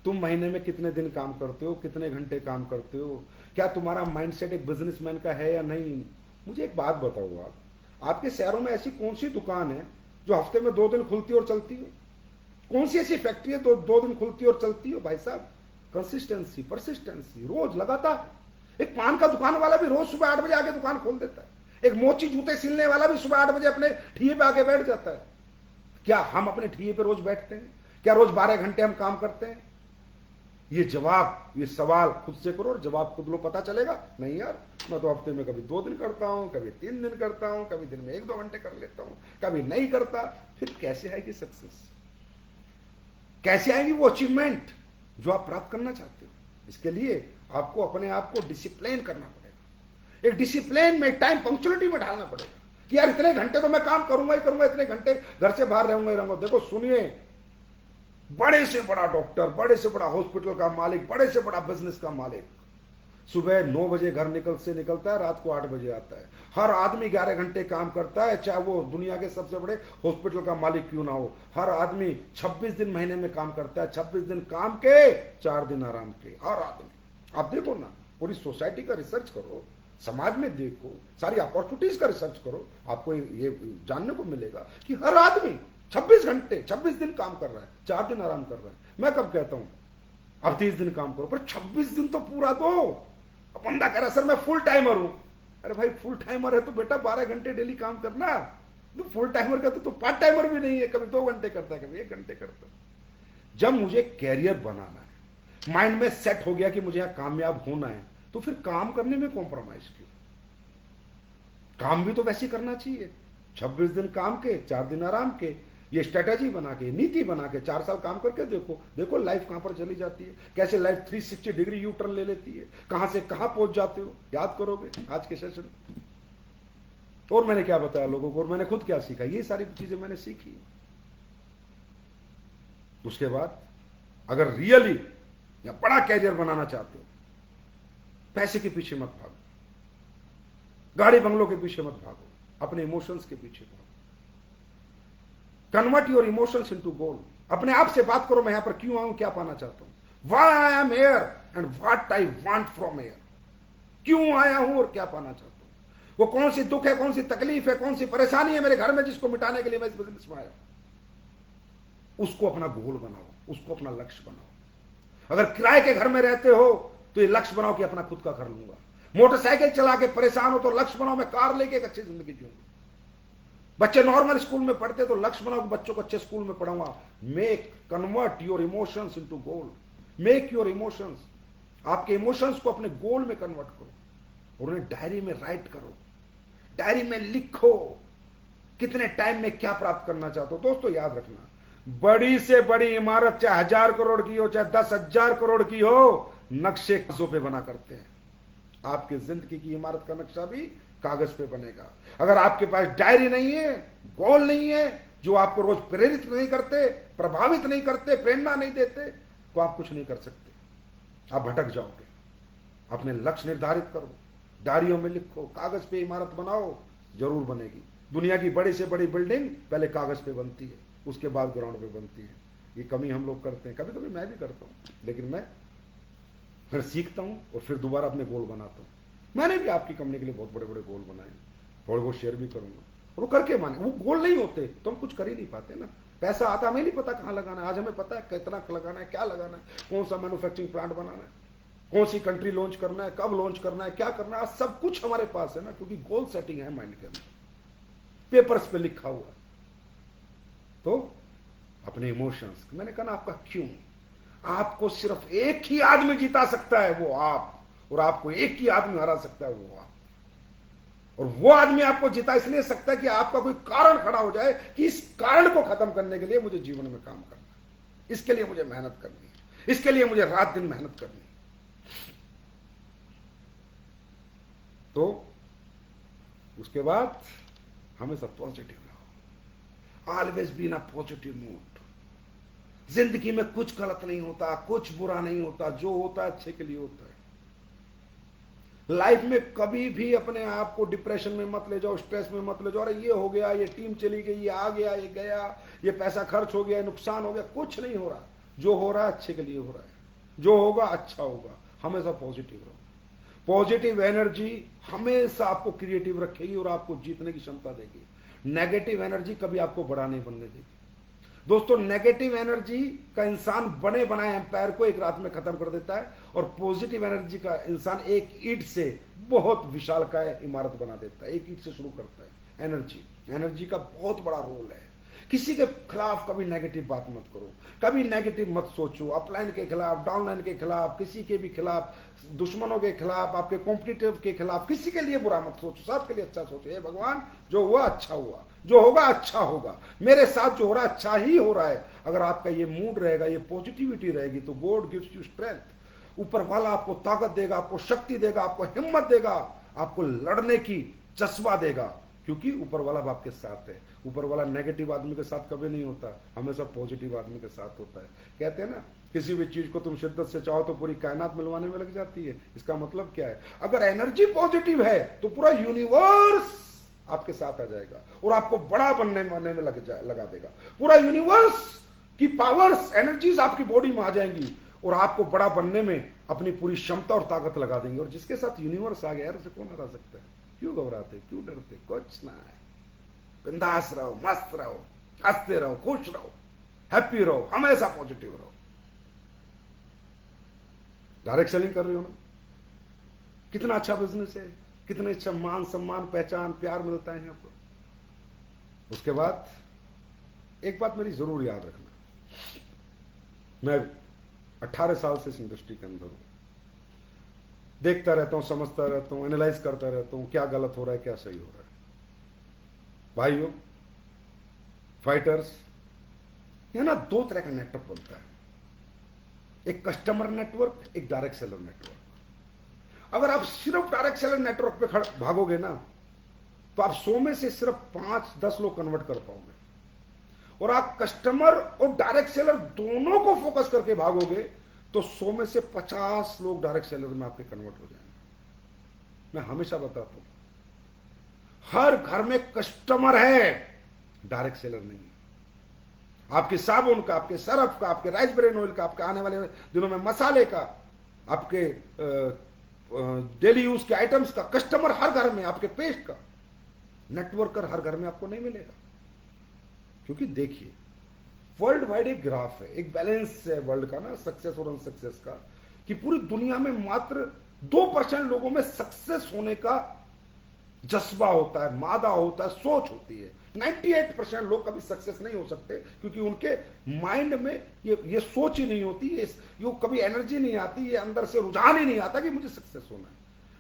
तुम महीने में कितने दिन काम करते हो, कितने घंटे काम करते हो? क्या तुम्हारा माइंडसेट एक बिजनेसमैन का है या नहीं? मुझे एक बात बताओ, आपके शहरों में ऐसी कौन सी दुकान है जो हफ्ते में 2 दिन खुलती और चलती हो? कौन सी ऐसी फैक्ट्री है 2 दिन खुलती और चलती हो? भाई साहब कंसिस्टेंसी, परसिस्टेंसी, रोज लगातार। एक पान का दुकान वाला भी रोज सुबह 8 बजे आके दुकान खोल देता है। एक मोची जूते सिलने वाला भी सुबह 8 बजे अपने ठिये पे आके बैठ जाता है। क्या हम अपने ठिये पे रोज बैठते हैं? क्या रोज 12 घंटे हम काम करते हैं? ये जवाब, ये सवाल खुद से करो और जवाब खुद लो, पता चलेगा। नहीं यार, मैं तो हफ्ते में कभी 2 दिन करता हूं, कभी 3 दिन करता हूं, कभी दिन में 1-2 घंटे कर लेता हूं, कभी नहीं करता। फिर कैसे आएगी सक्सेस? कैसे आएगी वो अचीवमेंट जो आप प्राप्त करना चाहते हो? इसके लिए आपको अपने आप को डिसिप्लिन करना पड़ेगा। एक डिसिप्लिन में, टाइम पंक्चुअलिटी में ढालना पड़ेगा कि यार इतने घंटे तो मैं काम करूंगा ही करूंगा, इतने घंटे घर से बाहर रहूंगा ही रहूंगा। देखो सुनिए, बड़े से बड़ा डॉक्टर, बड़े से बड़ा हॉस्पिटल का मालिक, बड़े से बड़ा बिजनेस का मालिक सुबह 9 बजे घर निकलता है, रात को 8 बजे आता है। हर आदमी 11 घंटे काम करता है, चाहे वो दुनिया के सबसे बड़े हॉस्पिटल का मालिक क्यों ना हो। हर आदमी 26 दिन महीने में काम करता है, 26 दिन काम के, 4 दिन आराम के। हर आदमी, आप देखो ना, पूरी सोसाइटी का रिसर्च करो, समाज में देखो, सारी अपॉर्चुनिटीज का रिसर्च करो, आपको ये जानने को मिलेगा कि हर आदमी 26 घंटे 26 दिन काम कर रहा है, 4 दिन आराम कर रहा है। मैं कब कहता हूं अब 30 दिन काम करो, पर 26 दिन तो पूरा दो। अब बंदा कह रहा सर मैं फुल टाइमर हूं। अरे भाई फुल टाइमर है तो बेटा 12 घंटे डेली काम करना। तो फुल टाइमर का तो पार्ट टाइमर भी नहीं है, कभी 2 घंटे करता है, कभी 1 घंटे करता है। जब मुझे कैरियर बनाना है, माइंड में सेट हो गया कि मुझे यहां कामयाब होना है, तो फिर काम करने में कॉम्प्रोमाइज क्यों? काम भी तो वैसे ही करना चाहिए। 26 दिन काम के, 4 दिन आराम के। ये स्ट्रेटेजी बना के, नीति बना के 4 साल काम करके देखो, देखो लाइफ कहां पर चली जाती है, कैसे लाइफ 360 डिग्री यू टर्न ले लेती है, कहां से कहां पहुंच जाते हो। याद करोगे आज के सेशन। और मैंने क्या बताया लोगों को, और मैंने खुद क्या सीखा, ये सारी चीजें मैंने सीखी। उसके बाद अगर रियली या बड़ा कैरियर बनाना चाहते हो, पैसे के पीछे मत भागो, गाड़ी बंगलों के पीछे मत भागो, अपने इमोशंस के पीछे भागो। कन्वर्ट योर इमोशंस इनटू गोल। अपने आप से बात करो, मैं यहां पर क्यों आऊं, क्या पाना चाहता हूं, why I am here and what I want from here. क्यों आया हूं और क्या पाना चाहता हूं, वो कौन सी दुख है, कौन सी तकलीफ है, कौन सी परेशानी है मेरे घर में, जिसको मिटाने के लिए मैं इस बिजनेस में आया। उसको अपना गोल बनाओ, उसको अपना लक्ष्य बनाओ। अगर किराए के घर में रहते हो तो ये लक्ष्य बनाओ कि अपना खुद का घर लूंगा। मोटरसाइकिल चला के परेशान हो तो लक्ष्य बनाओ, मैं कार लेके एक अच्छी जिंदगी जीऊंगा। बच्चे नॉर्मल स्कूल में पढ़ते तो लक्ष्य बनाओ कि बच्चों को अच्छे स्कूल में पढ़ाऊंगा। Make convert your emotions into goal. Make your emotions, आपके इमोशंस को अपने गोल में कन्वर्ट करो और उन्हें डायरी में राइट करो। डायरी में लिखो कितने टाइम में क्या प्राप्त करना चाहते हो। दोस्तों याद रखना, बड़ी से बड़ी इमारत चाहे 1000 करोड़ की हो, चाहे 10,000 करोड़ की हो, नक्शे कागजों पे बना करते हैं। आपकी जिंदगी की इमारत का नक्शा भी कागज पे बनेगा। अगर आपके पास डायरी नहीं है, गोल नहीं है, जो आपको रोज प्रेरित नहीं करते, प्रभावित नहीं करते, प्रेरणा नहीं देते, तो आप कुछ नहीं कर सकते, आप भटक जाओगे। अपने लक्ष्य निर्धारित करो, डायरियों में लिखो, कागज पे इमारत बनाओ, जरूर बनेगी। दुनिया की बड़ी से बड़ी बिल्डिंग पहले कागज पे बनती है, उसके बाद ग्राउंड पे बनती है। ये कमी हम लोग करते हैं, कभी कभी मैं भी करता हूं, लेकिन मैं फिर सीखता हूं और फिर दोबारा अपने गोल बनाता हूं। मैंने भी आपकी कंपनी के लिए बहुत बड़े बड़े गोल बनाए, थोड़े बहुत शेयर भी करूंगा, और वो करके माने। वो गोल नहीं होते तो हम कुछ कर ही नहीं पाते ना। पैसा आता, हमें नहीं पता कहां लगाना है। आज हमें पता है कितना लगाना है, क्या लगाना है, कौन सा मैन्युफैक्चरिंग प्लांट बनाना है, कौन सी कंट्री लॉन्च करना है, कब लॉन्च करना है, क्या करना है, सब कुछ हमारे पास है ना, क्योंकि गोल सेटिंग है माइंड के अंदर, पेपर्स पे लिखा हुआ। तो अपने इमोशंस, मैंने कहा ना, आपका क्यों, आपको सिर्फ एक ही आदमी जिता सकता है, वो आप, और आपको एक ही आदमी हरा सकता है, वो आप। और वो आदमी आपको जिता इसलिए सकता है कि आपका कोई कारण खड़ा हो जाए कि इस कारण को खत्म करने के लिए मुझे जीवन में काम करना है, इसके लिए मुझे मेहनत करनी है, इसके लिए मुझे रात दिन मेहनत करनी है। तो उसके बाद हमेशा पॉजिटिव रहो, always be in a positive mood. जिंदगी में कुछ गलत नहीं होता, कुछ बुरा नहीं होता, जो होता है अच्छे के लिए होता है। लाइफ में कभी भी अपने आप को डिप्रेशन में मत ले जाओ, स्ट्रेस में मत ले जाओ, अरे ये हो गया, ये टीम चली गई, ये आ गया, ये गया, ये पैसा खर्च हो गया, नुकसान हो गया। कुछ नहीं हो रहा, जो हो रहा है अच्छे के लिए हो रहा है, जो होगा अच्छा होगा। हमेशा पॉजिटिव रहो। पॉजिटिव एनर्जी हमेशा आपको क्रिएटिव रखेगी और आपको जीतने की क्षमता देगी। नेगेटिव एनर्जी कभी आपको बड़ा नहीं बनने देगी। दोस्तों, नेगेटिव एनर्जी का इंसान बने बनाए एम्पायर को एक रात में खत्म कर देता है, और पॉजिटिव एनर्जी का इंसान एक ईंट से बहुत विशालकाय इमारत बना देता है। एक ईंट से शुरू करता है। एनर्जी का बहुत बड़ा रोल है। किसी के खिलाफ कभी नेगेटिव बात मत करो, कभी नेगेटिव मत सोचो, अपलाइन के खिलाफ, डाउनलाइन के खिलाफ, किसी के भी खिलाफ, दुश्मनों के खिलाफ, आपके कॉम्पिटिटिव के खिलाफ, किसी के लिए बुरा मत सोचो, सबके लिए अच्छा सोचो। हे भगवान, जो हुआ अच्छा हुआ, जो होगा अच्छा होगा, मेरे साथ जो हो रहा है अच्छा ही हो रहा है। अगर आपका ये मूड रहेगा, ये पॉजिटिविटी रहेगी, तो गॉड गिव्स यू स्ट्रेंथ। ऊपर वाला आपको ताकत देगा, आपको शक्ति देगा, आपको हिम्मत देगा, आपको लड़ने की जज्बा देगा, क्योंकि ऊपर वाला आपके साथ है। ऊपर वाला नेगेटिव आदमी के साथ कभी नहीं होता, हमेशा पॉजिटिव आदमी के साथ होता है। कहते हैं ना, किसी भी चीज को तुम शिद्दत से चाहो तो पूरी कायनात मिलवाने में लग जाती है। इसका मतलब क्या है, अगर एनर्जी पॉजिटिव है तो पूरा यूनिवर्स आपके साथ आ जाएगा और आपको बड़ा बनने में लगा देगा। पूरा यूनिवर्स की पावर्स, एनर्जीज आपकी बॉडी में आ जाएंगी और आपको बड़ा बनने में अपनी पूरी क्षमता और ताकत लगा देंगे। और जिसके साथ यूनिवर्स आ गया, यार उसे कौन हरा सकता है। क्यों घबराते, क्यों डरते, कुछ ना है। बिंदास रहो, मस्त रहो, हंसते रहो, खुश रहो, हैप्पी रहो, हमेशा पॉजिटिव रहो। डायरेक्ट सेलिंग कर रहे हो ना, कितना अच्छा बिजनेस है, कितने अच्छा मान सम्मान, पहचान, प्यार मिलता है आपको। उसके बाद एक बात मेरी जरूर याद रखना, मैं 18 साल से इस इंडस्ट्री के अंदर हूं, देखता रहता हूं, समझता रहता हूं, एनालाइज करता रहता हूं, क्या गलत हो रहा है, क्या सही हो रहा है। भाइयों, फाइटर्स, यह ना दो तरह का नेटवर्क बनता है, एक कस्टमर नेटवर्क, एक डायरेक्ट सेलर नेटवर्क। अगर आप सिर्फ डायरेक्ट सेलर नेटवर्क पे भागोगे ना, तो आप 100 में से सिर्फ 5-10 लोग कन्वर्ट कर पाओगे। और आप कस्टमर और डायरेक्ट सेलर दोनों को फोकस करके भागोगे तो 100 में से 50 लोग डायरेक्ट सेलर में आपके कन्वर्ट हो जाएंगे। मैं हमेशा बताता हूं, हर घर में कस्टमर है, डायरेक्ट सेलर नहीं। आपके साबुन का, आपके सरफ का, आपके राइस ब्रेन ऑयल का, आपके आने वाले दिनों में मसाले का, आपके डेली यूज के आइटम्स का कस्टमर हर घर में, आपके पेस्ट का। नेटवर्कर हर घर में आपको नहीं मिलेगा, क्योंकि देखिए वर्ल्ड वाइड एक ग्राफ है, एक बैलेंस है वर्ल्ड का ना, सक्सेस और अनसक्सेस का, कि पूरी दुनिया में मात्र 2% लोगों में सक्सेस होने का जज्बा होता है, मादा होता है, सोच होती है। 98% लोग कभी सक्सेस नहीं हो सकते, क्योंकि उनके माइंड में ये सोच ही नहीं होती, ये कभी एनर्जी नहीं आती, ये अंदर से रुझान ही नहीं आता कि मुझे सक्सेस होना है।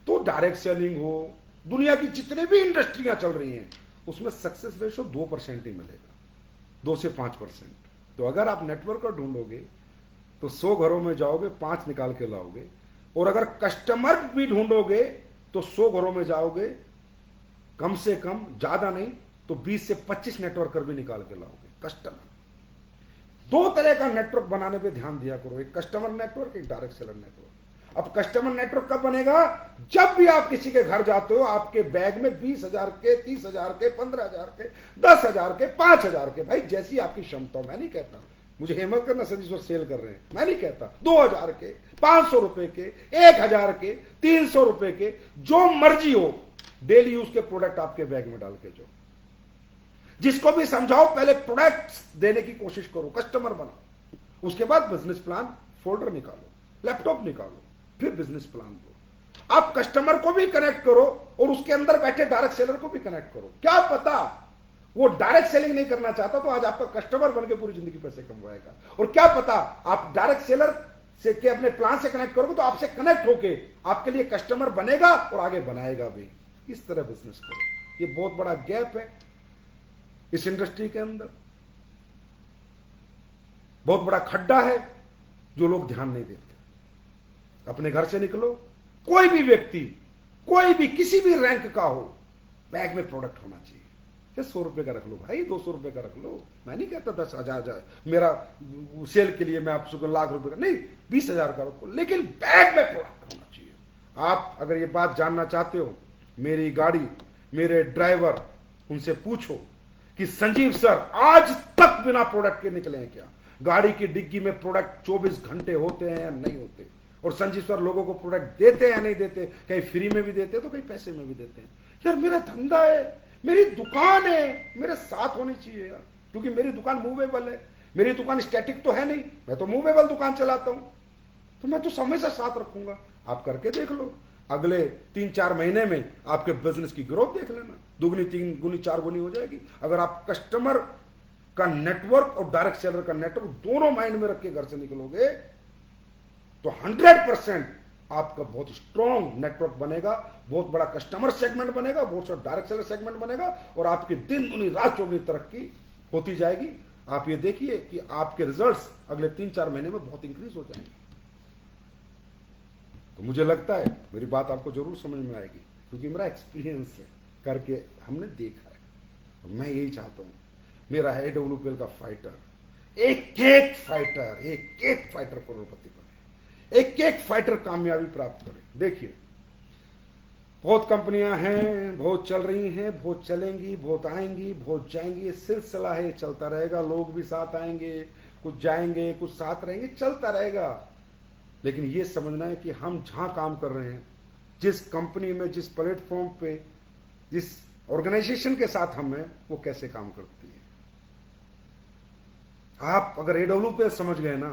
तो डायरेक्ट सेलिंग हो, दुनिया की जितने भी इंडस्ट्रियां चल रही हैं, उसमें सक्सेस रेशो 2% ही मिलेगा, 2 से 5%। तो अगर आप नेटवर्कर ढूंढोगे तो 100 घरों में जाओगे, 5 निकाल के लाओगे। और अगर कस्टमर भी ढूंढोगे तो 100 घरों में जाओगे, कम से कम, ज्यादा नहीं तो 20 से 25 नेटवर्कर भी निकाल के लाओगे। कस्टमर, 2 तरह का नेटवर्क बनाने पे ध्यान दिया करो, एक कस्टमर नेटवर्क, एक डायरेक्ट सेलर नेटवर्क। अब कस्टमर नेटवर्क कब बनेगा? जब भी आप किसी के घर जाते हो, आपके बैग में 20,000 के, 30,000 के, 15,000 के, 10,000 के, 5,000 के, भाई जैसी आपकी क्षमता। मैं नहीं कहता मुझे हेमंत करना संजीव सेल कर रहे हैं, मैं नहीं कहता 2,000 के, 500 रुपए के, 1,000 के, 300 रुपए के, जो मर्जी हो, डेली यूज के प्रोडक्ट आपके बैग में डाल के जो, जिसको भी समझाओ पहले प्रोडक्ट देने की कोशिश करो, कस्टमर बनाओ, उसके बाद बिजनेस प्लान फोल्डर निकालो, लैपटॉप निकालो, फिर बिजनेस प्लान दो। आप कस्टमर को भी कनेक्ट करो और उसके अंदर बैठे डायरेक्ट सेलर को भी कनेक्ट करो। क्या पता वो डायरेक्ट सेलिंग नहीं करना चाहता तो आज आपका कस्टमर बनके पूरी जिंदगी पैसे कमवाएगा। और क्या पता आप डायरेक्ट सेलर से के अपने प्लान से कनेक्ट करोगे तो आपसे कनेक्ट होके आपके लिए कस्टमर बनेगा और आगे बनाएगा भी। इस तरह बिजनेस करो। ये बहुत बड़ा गैप है इस इंडस्ट्री के अंदर, बहुत बड़ा खड्डा है जो लोग ध्यान नहीं देते। अपने घर से निकलो, कोई भी व्यक्ति, कोई भी किसी भी रैंक का हो, बैग में प्रोडक्ट होना चाहिए। 100 रुपए का रख लो भाई, 200 रुपए का रख लो। मैं नहीं कहता 10,000 जाए, मेरा सेल के लिए मैं आपको लाख रुपए का नहीं, 20,000 का रखो, लेकिन बैग में प्रोडक्ट होना चाहिए। आप अगर ये बात जानना चाहते हो, मेरी गाड़ी, मेरे ड्राइवर, उनसे पूछो कि संजीव सर आज तक बिना प्रोडक्ट के निकले हैं क्या? गाड़ी की डिग्गी में प्रोडक्ट 24 घंटे होते हैं या नहीं होते? और संजीव सर लोगों को प्रोडक्ट देते हैं या नहीं देते? कहीं फ्री में भी देते हैं तो कहीं पैसे में भी देते हैं। यार मेरा धंधा है, मेरी दुकान है, मेरे साथ होनी चाहिए यार, क्योंकि मेरी दुकान मूवेबल है। मेरी दुकान स्टैटिक तो है नहीं, मैं तो मूवेबल दुकान चलाता हूं, तो मैं तो हमेशा साथ रखूंगा। आप करके देख लो, अगले 3-4 महीने में आपके बिजनेस की ग्रोथ देख लेना, 2 3 गुनी 4 गुनी हो जाएगी। अगर आप कस्टमर का नेटवर्क और डायरेक्ट सेलर का नेटवर्क दोनों माइंड में रख के घर से निकलोगे तो 100% आपका बहुत स्ट्रॉन्ग नेटवर्क बनेगा, बहुत बड़ा कस्टमर सेगमेंट बनेगा, बहुत सा डायरेक्ट सेलर सेगमेंट बनेगा, और आपकी दिन दुनी रात चौगुनी तरक्की होती जाएगी। आप ये देखिए कि आपके रिजल्ट्स अगले 3-4 महीने में बहुत इंक्रीज हो जाएंगे। तो मुझे लगता है मेरी बात आपको जरूर समझ में आएगी, क्योंकि मेरा एक्सपीरियंस है, करके हमने देखा है। मैं यही चाहता हूं मेरा AWPL का फाइटर एक एक फाइटर करोड़पति बने, एक एक फाइटर कामयाबी प्राप्त करे। देखिए बहुत कंपनियां हैं, बहुत चल रही हैं, बहुत चलेंगी, बहुत आएंगी, बहुत जाएंगी, ये सिलसिला है, चलता रहेगा। लोग भी साथ आएंगे, कुछ जाएंगे, कुछ साथ रहेंगे, चलता रहेगा। लेकिन ये समझना है कि हम जहां काम कर रहे हैं, जिस कंपनी में, जिस प्लेटफॉर्म पे, जिस ऑर्गेनाइजेशन के साथ हम हैं, वो कैसे काम करती है। आप अगर AWPL समझ गए ना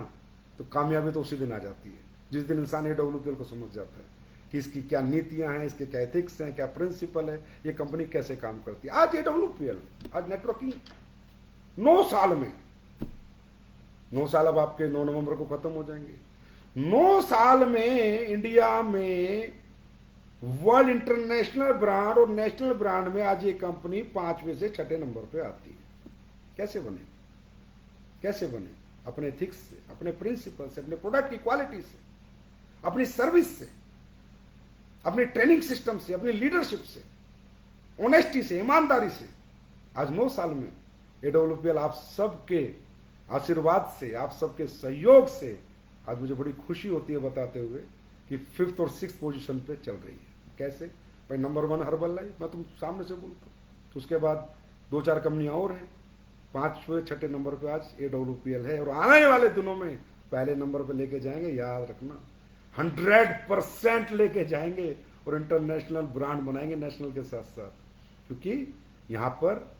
तो कामयाबी तो उसी दिन आ जाती है जिस दिन इंसान AWPL को समझ जाता है कि इसकी क्या नीतियां हैं, इसके क्या एथिक्स हैं, क्या प्रिंसिपल है, ये कंपनी कैसे काम करती है। आज AWPL, आज नेटवर्किंग 9 साल में, 9 साल अब आपके 9 नवंबर को खत्म हो जाएंगे। 9 साल में इंडिया में वर्ल्ड इंटरनेशनल ब्रांड और नेशनल ब्रांड में आज ये कंपनी 5वें से 6ठे नंबर पे आती है। कैसे बने? कैसे बने? अपने एथिक्स से, अपने प्रिंसिपल से, अपने प्रोडक्ट की क्वालिटी से, अपनी सर्विस से, अपनी ट्रेनिंग सिस्टम से, अपनी लीडरशिप से, ऑनेस्टी से, ईमानदारी से। आज 9 साल में AWPL आप सबके आशीर्वाद से, आप सबके सहयोग से आज मुझे बड़ी खुशी होती है बताते हुए कि 5th और 6th पोजीशन पे चल रही है। कैसे भाई? नंबर 1 हर्बल लाइफ, मैं तुम सामने से बोलता हूँ, तो उसके बाद 2-4 कंपनियां और हैं, 5वें 6ठे नंबर पे आज AWPL है, और आने वाले दिनों में पहले नंबर पे लेके जाएंगे। याद रखना, 100% लेके जाएंगे और इंटरनेशनल ब्रांड बनाएंगे नेशनल के साथ साथ, क्योंकि यहां पर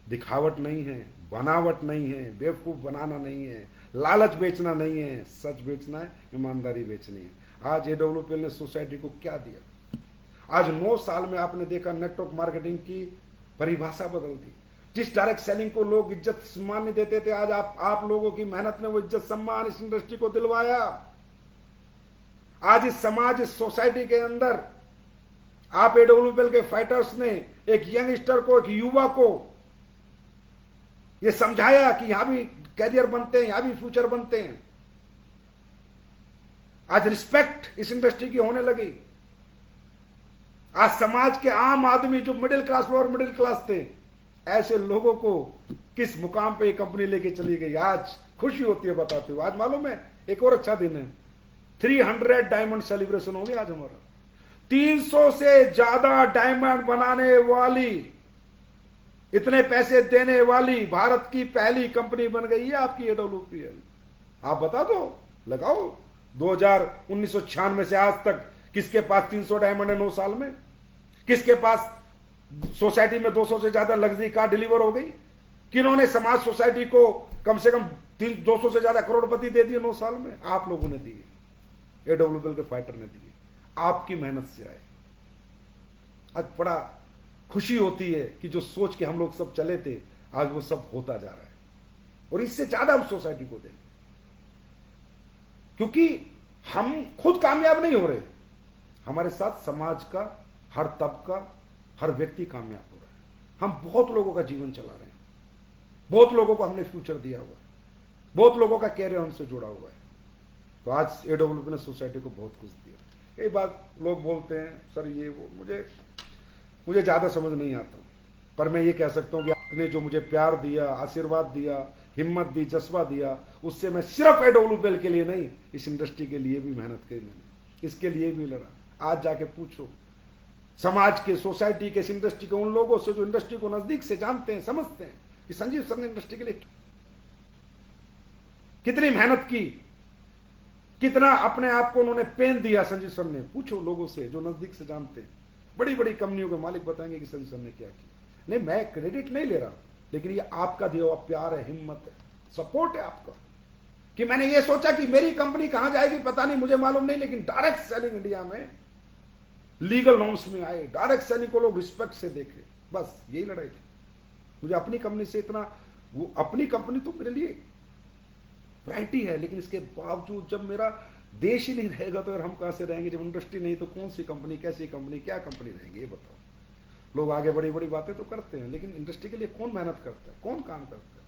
दिखावट नहीं है, बनावट नहीं है, बेवकूफ बनाना नहीं है, लालच बेचना नहीं है, सच बेचना है, ईमानदारी बेचनी है। आज AWPL ने सोसाइटी को क्या दिया? आज 9 साल में आपने देखा नेटवर्क मार्केटिंग की परिभाषा बदल दी। जिस डायरेक्ट सेलिंग को लोग इज्जत सम्मान नहीं देते थे, आज आप लोगों की मेहनत ने वो इज्जत सम्मान इस इंडस्ट्री को दिलवाया। आज इस समाज, इस सोसाइटी के अंदर आप AWPL के फाइटर्स ने एक यंगस्टर को, एक युवा को ये समझाया कि यहां भी कैरियर बनते हैं, यहां भी फ्यूचर बनते हैं। आज रिस्पेक्ट इस इंडस्ट्री की होने लगी। आज समाज के आम आदमी जो middle class, lower middle class थे, ऐसे लोगों को किस मुकाम पे ये कंपनी लेके चली गई। आज खुशी होती है बताते हुए। आज मालूम है एक और अच्छा दिन है, 300 डायमंड सेलिब्रेशन होंगे आज हमारा। 300 से ज्यादा डायमंड बनाने वाली, इतने पैसे देने वाली भारत की पहली कंपनी बन गई है आपकी AWPL। आप बता दो, लगाओ 1996 से आज तक किसके पास 300 डायमंड है 9 साल में? किसके पास सोसाइटी में 200 से ज्यादा लग्जरी कार डिलीवर हो गई? किन्होंने समाज सोसाइटी को कम से कम 200 से ज्यादा करोड़पति दे दिए 9 साल में? आप लोगों ने दिए, AWPL के फाइटर ने दिए, आपकी मेहनत से आए। आज बड़ा खुशी होती है कि जो सोच के हम लोग सब चले थे, आज वो सब होता जा रहा है, और इससे ज्यादा हम सोसाइटी को देंगे, क्योंकि हम खुद कामयाब नहीं हो रहे, हमारे साथ समाज का हर तबका, हर व्यक्ति कामयाब हो रहा है। हम बहुत लोगों का जीवन चला रहे हैं, बहुत लोगों को हमने फ्यूचर दिया हुआ है, बहुत लोगों का कैरियर हमसे जुड़ा हुआ है। तो आज AWPL ने सोसाइटी को बहुत कुछ दिया। ये बात लोग बोलते हैं सर ये वो, मुझे ज्यादा समझ नहीं आता, पर मैं ये कह सकता हूं कि आपने जो मुझे प्यार दिया, आशीर्वाद दिया, हिम्मत दी, जज्बा दिया, उससे मैं सिर्फ AWPL के लिए नहीं, इस इंडस्ट्री के लिए भी मेहनत की मैंने, इसके लिए भी लड़ा। आज जाके पूछो समाज के, सोसाइटी के, इस इंडस्ट्री के उन लोगों से जो इंडस्ट्री को नजदीक से जानते हैं, समझते हैं कि संजीव सर ने इंडस्ट्री के लिए कितनी मेहनत की, कितना अपने आप को उन्होंने पेन दिया संजीव सर ने। पूछो लोगों से जो नजदीक से जानते हैं, बड़ी बड़ी कंपनियों के मालिक बताएंगे कि संजीव सर ने क्या किया। नहीं, मैं क्रेडिट नहीं ले रहा, लेकिन ये आपका दिया हुआ प्यार है, हिम्मत है, सपोर्ट है आपका, कि मैंने ये सोचा कि मेरी कंपनी कहां जाएगी पता नहीं, मुझे मालूम नहीं, लेकिन डायरेक्ट सेलिंग इंडिया में लीगल नॉर्म्स में आए, डायरेक्ट सेलिंग को लोग रिस्पेक्ट से देखे, बस यही लड़ाई थी। मुझे अपनी कंपनी से इतना, वो अपनी कंपनी तो मेरे लिए वैरायटी है, लेकिन इसके बावजूद जब मेरा देश ही नहीं रहेगा तो हम कहां से रहेंगे? जब इंडस्ट्री नहीं तो कौन सी कंपनी, कैसी कंपनी, क्या कंपनी रहेंगे? ये बताओ। लोग आगे बड़ी बड़ी बातें तो करते हैं, लेकिन इंडस्ट्री के लिए कौन मेहनत करता है, कौन काम करता है?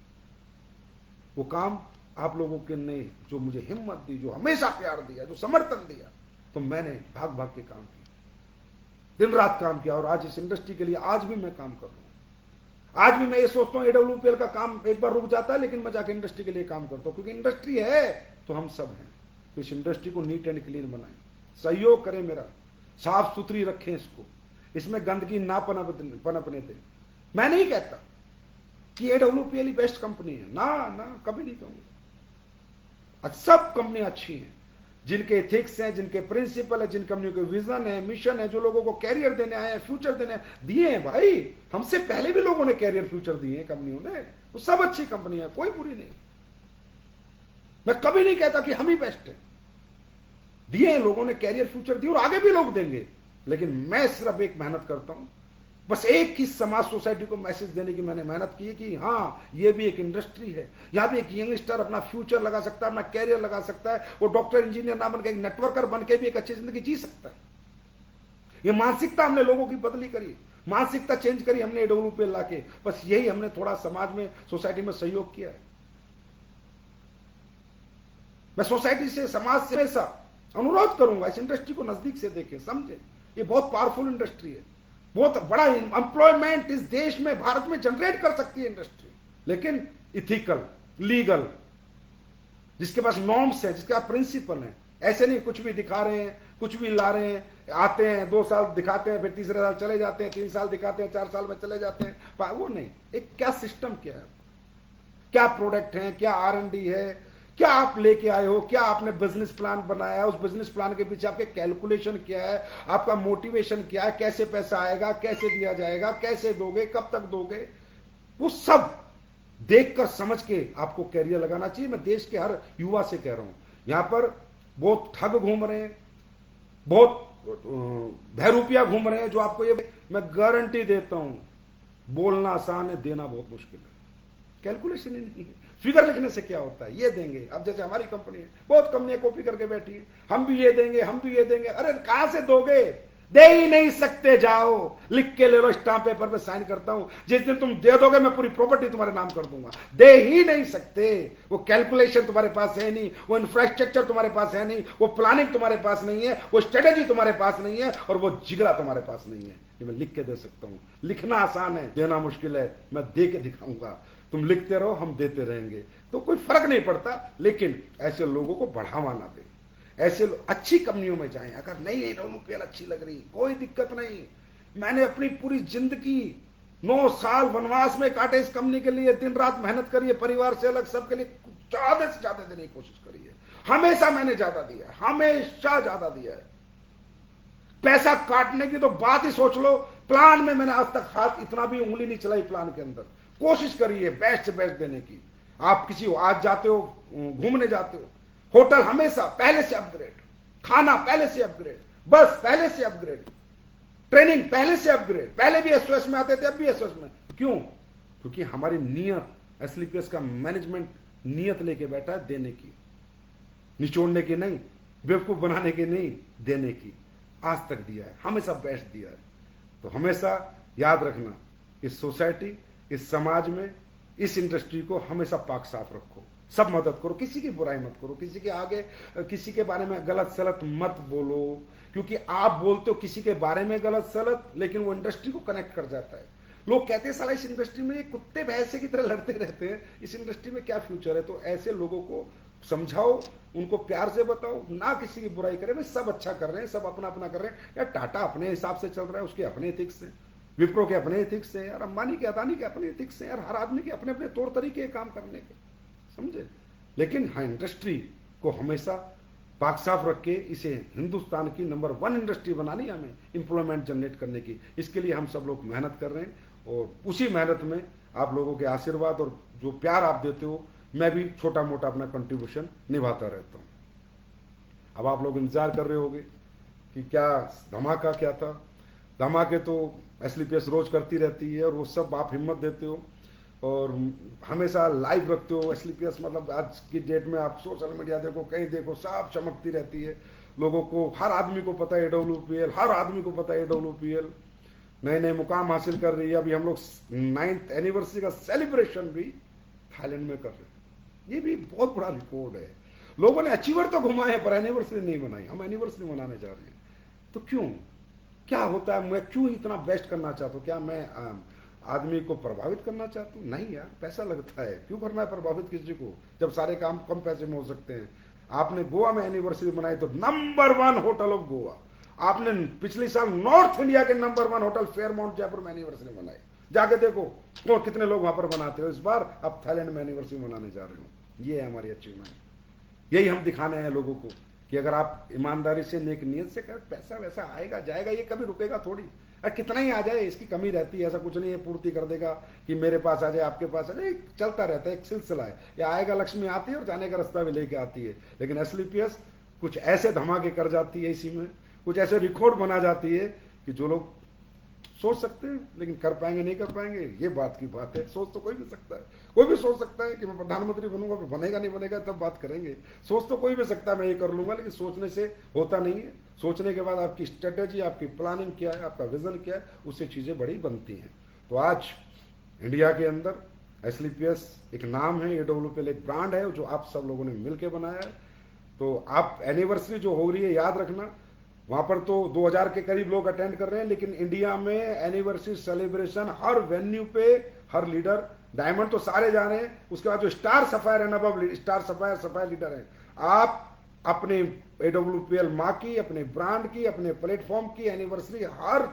वो काम आप लोगों के ने जो मुझे हिम्मत दी, जो हमेशा प्यार दिया, जो समर्थन दिया, तो मैंने भाग भाग के काम किया, दिन रात काम किया, और आज इस इंडस्ट्री के लिए आज भी मैं काम कर रहा हूं। आज भी मैं ये सोचता हूं AWPL का काम एक बार रुक जाता है, लेकिन मैं जाके इंडस्ट्री के लिए काम करता हूं, क्योंकि इंडस्ट्री है तो हम सब हैं। तो इस इंडस्ट्री को नीट एंड क्लीन बनाएं, सहयोग करें मेरा, साफ सुथरी रखें इसको, इसमें गंदगी ना पनपने दें। मैं नहीं कहता कि AWPL ही बेस्ट कंपनी है, ना ना, कभी नहीं कहूंगा। सब कंपनियां अच्छी हैं, जिनके एथिक्स हैं, जिनके प्रिंसिपल है, जिन कंपनियों के विजन है, मिशन है, जो लोगों को कैरियर देने आए हैं, फ्यूचर देने दिए हैं। भाई हमसे पहले भी लोगों ने कैरियर फ्यूचर दिए हैं कंपनियों ने, वो सब अच्छी कंपनी है, कोई बुरी नहीं। मैं कभी नहीं कहता कि हम ही बेस्ट हैं, दिए हैं लोगों ने कैरियर फ्यूचर दिए और आगे भी लोग देंगे, लेकिन मैं सिर्फ एक मेहनत करता हूं, बस एक ही समाज सोसाइटी को मैसेज देने की मैंने मेहनत की है कि हाँ ये भी एक इंडस्ट्री है, यहां भी एक यंगस्टर अपना फ्यूचर लगा सकता है, अपना कैरियर लगा सकता है, वो डॉक्टर इंजीनियर ना बनकर एक नेटवर्कर बनकर भी एक अच्छी जिंदगी जी सकता है। ये मानसिकता हमने लोगों की बदली करी, मानसिकता चेंज करी हमने AWPL लाके, बस यही हमने थोड़ा समाज में, सोसाइटी में सहयोग किया है। मैं सोसाइटी से, समाज से ऐसा अनुरोध करूंगा, इस इंडस्ट्री को नजदीक से देखें, समझें। ये बहुत पावरफुल इंडस्ट्री है, बहुत बड़ा एम्प्लॉयमेंट इस देश में, भारत में जनरेट कर सकती है इंडस्ट्री, लेकिन इथिकल, लीगल, जिसके पास नॉर्म्स है, जिसके पास प्रिंसिपल है। ऐसे नहीं कुछ भी दिखा रहे हैं, कुछ भी ला रहे हैं, आते हैं 2 साल दिखाते हैं, फिर तीसरे साल चले जाते हैं, 3 साल दिखाते हैं, 4 साल में चले जाते हैं। वो नहीं, एक क्या सिस्टम क्या है, क्या प्रोडक्ट है, क्या R&D है, क्या आप लेके आए हो, क्या आपने बिजनेस प्लान बनाया है, उस बिजनेस प्लान के पीछे आपके कैलकुलेशन क्या है, आपका मोटिवेशन क्या है, कैसे पैसा आएगा, कैसे दिया जाएगा, कैसे दोगे, कब तक दोगे, वो सब देखकर समझ के आपको कैरियर लगाना चाहिए। मैं देश के हर युवा से कह रहा हूं, यहां पर बहुत ठग घूम रहे हैं, बहुत बहरूपिया घूम रहे हैं, जो आपको ये मैं गारंटी देता हूं, बोलना आसान है, देना बहुत मुश्किल है। कैलकुलेशन ही नहीं है, फिगर लिखने से क्या होता है, ये देंगे। अब जैसे हमारी कंपनी है, बहुत कंपनियां कॉपी करके बैठी है, हम भी ये देंगे, हम भी ये देंगे। अरे कहां से दोगे, दे ही नहीं सकते, जाओ लिख के ले लो, स्टाम्प पेपर पे साइन करता हूं, जिस दिन तुम दे दोगे मैं पूरी प्रॉपर्टी तुम्हारे नाम कर दूंगा। दे ही नहीं सकते, वो कैलकुलेशन तुम्हारे पास है नहीं, वो इंफ्रास्ट्रक्चर तुम्हारे पास है नहीं, वो प्लानिंग तुम्हारे पास नहीं है, वो स्ट्रेटेजी तुम्हारे पास नहीं है, और वो जिगरा तुम्हारे पास नहीं है। ये मैं लिख के दे सकता हूं। लिखना आसान है, देना मुश्किल है। मैं दे के दिखाऊंगा, तुम लिखते रहो, हम देते रहेंगे, तो कोई फर्क नहीं पड़ता। लेकिन ऐसे लोगों को बढ़ावा ना दे, ऐसे अच्छी कंपनियों में जाएं। अगर नहीं एडोलूपेल अच्छी लग रही, कोई दिक्कत नहीं। मैंने अपनी पूरी जिंदगी 9 साल वनवास में काटे इस कंपनी के लिए, दिन रात मेहनत करी है, परिवार से अलग, सबके लिए ज्यादा से ज्यादा देने की कोशिश करी है। हमेशा मैंने ज्यादा दिया है, हमेशा ज्यादा दिया है। पैसा काटने की तो बात ही सोच लो। प्लान में मैंने आज तक हाथ इतना भी उंगली नहीं चलाई, प्लान के अंदर कोशिश करी है बेस्ट से बेस्ट देने की। आप किसी आज जाते हो, घूमने जाते हो, होटल हमेशा पहले से अपग्रेड, खाना पहले से अपग्रेड, बस पहले से अपग्रेड, ट्रेनिंग पहले से अपग्रेड। पहले भी SOS में आते थे, अब भी SOS में। क्यों? क्योंकि हमारी नियत, SLPS का मैनेजमेंट नियत लेके बैठा है देने की, निचोड़ने की नहीं, बेवकूफ बनाने की नहीं, देने की। आज तक दिया है, हमेशा बेस्ट दिया है। तो हमेशा याद रखना, इस सोसाइटी, इस समाज में, इस इंडस्ट्री को हमेशा पाक साफ रखो, सब मदद करो, किसी की बुराई मत करो, किसी के आगे किसी के बारे में गलत सलत मत बोलो, क्योंकि आप बोलते हो किसी के बारे में गलत सलत, लेकिन वो इंडस्ट्री को कनेक्ट कर जाता है। लोग कहते हैं साला इस इंडस्ट्री में कुत्ते भैंसे की तरह लड़ते रहते हैं, इस इंडस्ट्री में क्या फ्यूचर है। तो ऐसे लोगों को समझाओ, उनको प्यार से बताओ, ना किसी की बुराई करें। भाई सब अच्छा कर रहे हैं, सब अपना अपना कर रहे हैं यार। टाटा अपने हिसाब से चल रहा है, उसके अपने एथिक्स हैं, विप्रो के अपने एथिक्स हैं यार, अंबानी के, अदानी के अपने एथिक्स हैं यार। हर आदमी के अपने अपने तौर तरीके काम करने के, समझे। लेकिन हाँ, इंडस्ट्री को हमेशा पाक साफ रख के इसे हिंदुस्तान की नंबर 1 इंडस्ट्री बनानी, हमें एम्प्लॉयमेंट जनरेट करने की। इसके लिए हम सब लोग मेहनत कर रहे हैं, और उसी मेहनत में आप लोगों के आशीर्वाद और जो प्यार आप देते हो, मैं भी छोटा मोटा अपना कंट्रीब्यूशन निभाता रहता हूँ। अब आप लोग इंतजार कर रहे होंगे कि क्या धमाका क्या था। धमाके तो SLPS रोज करती रहती है, और वो सब आप हिम्मत देते हो और हमेशा लाइव रखते हो। SLPS मतलब आज की डेट में आप सोशल मीडिया देखो, कहीं देखो, सब चमकती रहती है। लोगों को, हर आदमी को पता है AWPL, हर आदमी को पता है AWPL नए नए मुकाम हासिल कर रही है। अभी हम लोग 9th एनिवर्सरी का सेलिब्रेशन भी थाईलैंड में कर रहे हैं। ये भी बहुत बड़ा रिकॉर्ड है। लोगों ने अचीवर तो घुमाए हैं, पर एनिवर्सरी नहीं बनाई। हम एनिवर्सरी मनाने जा रहे हैं। तो क्यों, क्या होता है, मैं क्यों इतना बेस्ट करना चाहता हूँ? क्या मैं आदमी को प्रभावित करना चाहता हूँ? नहीं यार, पैसा लगता है, क्यों करना है प्रभावित किसी को, जब सारे काम कम पैसे में हो सकते हैं। आपने गोवा में एनिवर्सरी बनाई तो नंबर 1 होटल ऑफ गोवा। आपने पिछले साल नॉर्थ इंडिया के नंबर 1 होटल फेयरमाउंट जयपुर में एनिवर्सरी बनाई, जाके देखो तो कितने लोग वहां पर बनाते हो। इस बार अब थाईलैंड में एनिवर्सरी मनाने जा रहे हो। ये है हमारी अचीवमेंट, यही हम दिखाने हैं लोगों को कि अगर आप ईमानदारी से, नेक नियत से कर, पैसा वैसा आएगा जाएगा, ये कभी रुकेगा थोड़ी। अरे कितना ही आ जाए, इसकी कमी रहती है, ऐसा कुछ नहीं है पूर्ति कर देगा कि मेरे पास आ जाए, आपके पास आ जाए। चलता रहता है, एक सिलसिला है। ये आएगा, लक्ष्मी आती है और जाने का रास्ता भी लेके आती है। लेकिन SLPS कुछ ऐसे धमाके कर जाती है, इसी में कुछ ऐसे रिकॉर्ड बना जाती है कि जो लोग सोच सकते हैं, लेकिन कर पाएंगे नहीं कर पाएंगे, ये बात की बात है। सोच तो कोई भी सकता है, कोई भी सोच सकता है कि मैं प्रधानमंत्री बनूंगा, फिर बनेगा नहीं बनेगा तब बात करेंगे। सोच तो कोई भी सकता है मैं ये कर लूंगा, लेकिन सोचने से होता नहीं है। सोचने के बाद आपकी स्ट्रेटेजी, आपकी प्लानिंग क्या है, आपका विजन क्या है, उससे चीजें बड़ी बनती हैं। तो आज इंडिया के अंदर SLPS एक नाम है, AWPL एक ब्रांड है जो आप सब लोगों ने मिलकर बनाया है। तो आप एनिवर्सरी जो हो रही है याद रखना, वहां पर तो 2000 के करीब लोग अटेंड कर रहे हैं, लेकिन इंडिया में एनिवर्सरी सेलिब्रेशन हर वेन्यू पे हर लीडर, डायमंड तो सारे जा रहे हैं, उसके बाद जो star sapphire and above star sapphire sapphire leader है, आप अपने AWPL माँ की, अपने ब्रांड की, अपने प्लेटफॉर्म की एनिवर्सरी हर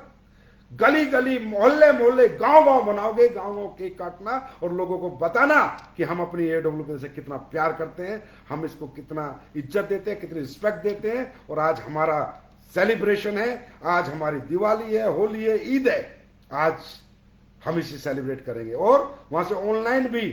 गली गली मोहल्ले मोहल्ले गांव गांव बनाओगे, गांव गांव केक काटना और लोगों को बताना कि हम अपनी AWPL से कितना प्यार करते हैं, हम इसको कितना इज्जत देते हैं, कितनी रिस्पेक्ट देते हैं, और आज हमारा सेलिब्रेशन है, आज हमारी दिवाली है, होली है, ईद है, आज हम इसे सेलिब्रेट करेंगे। और वहां से ऑनलाइन भी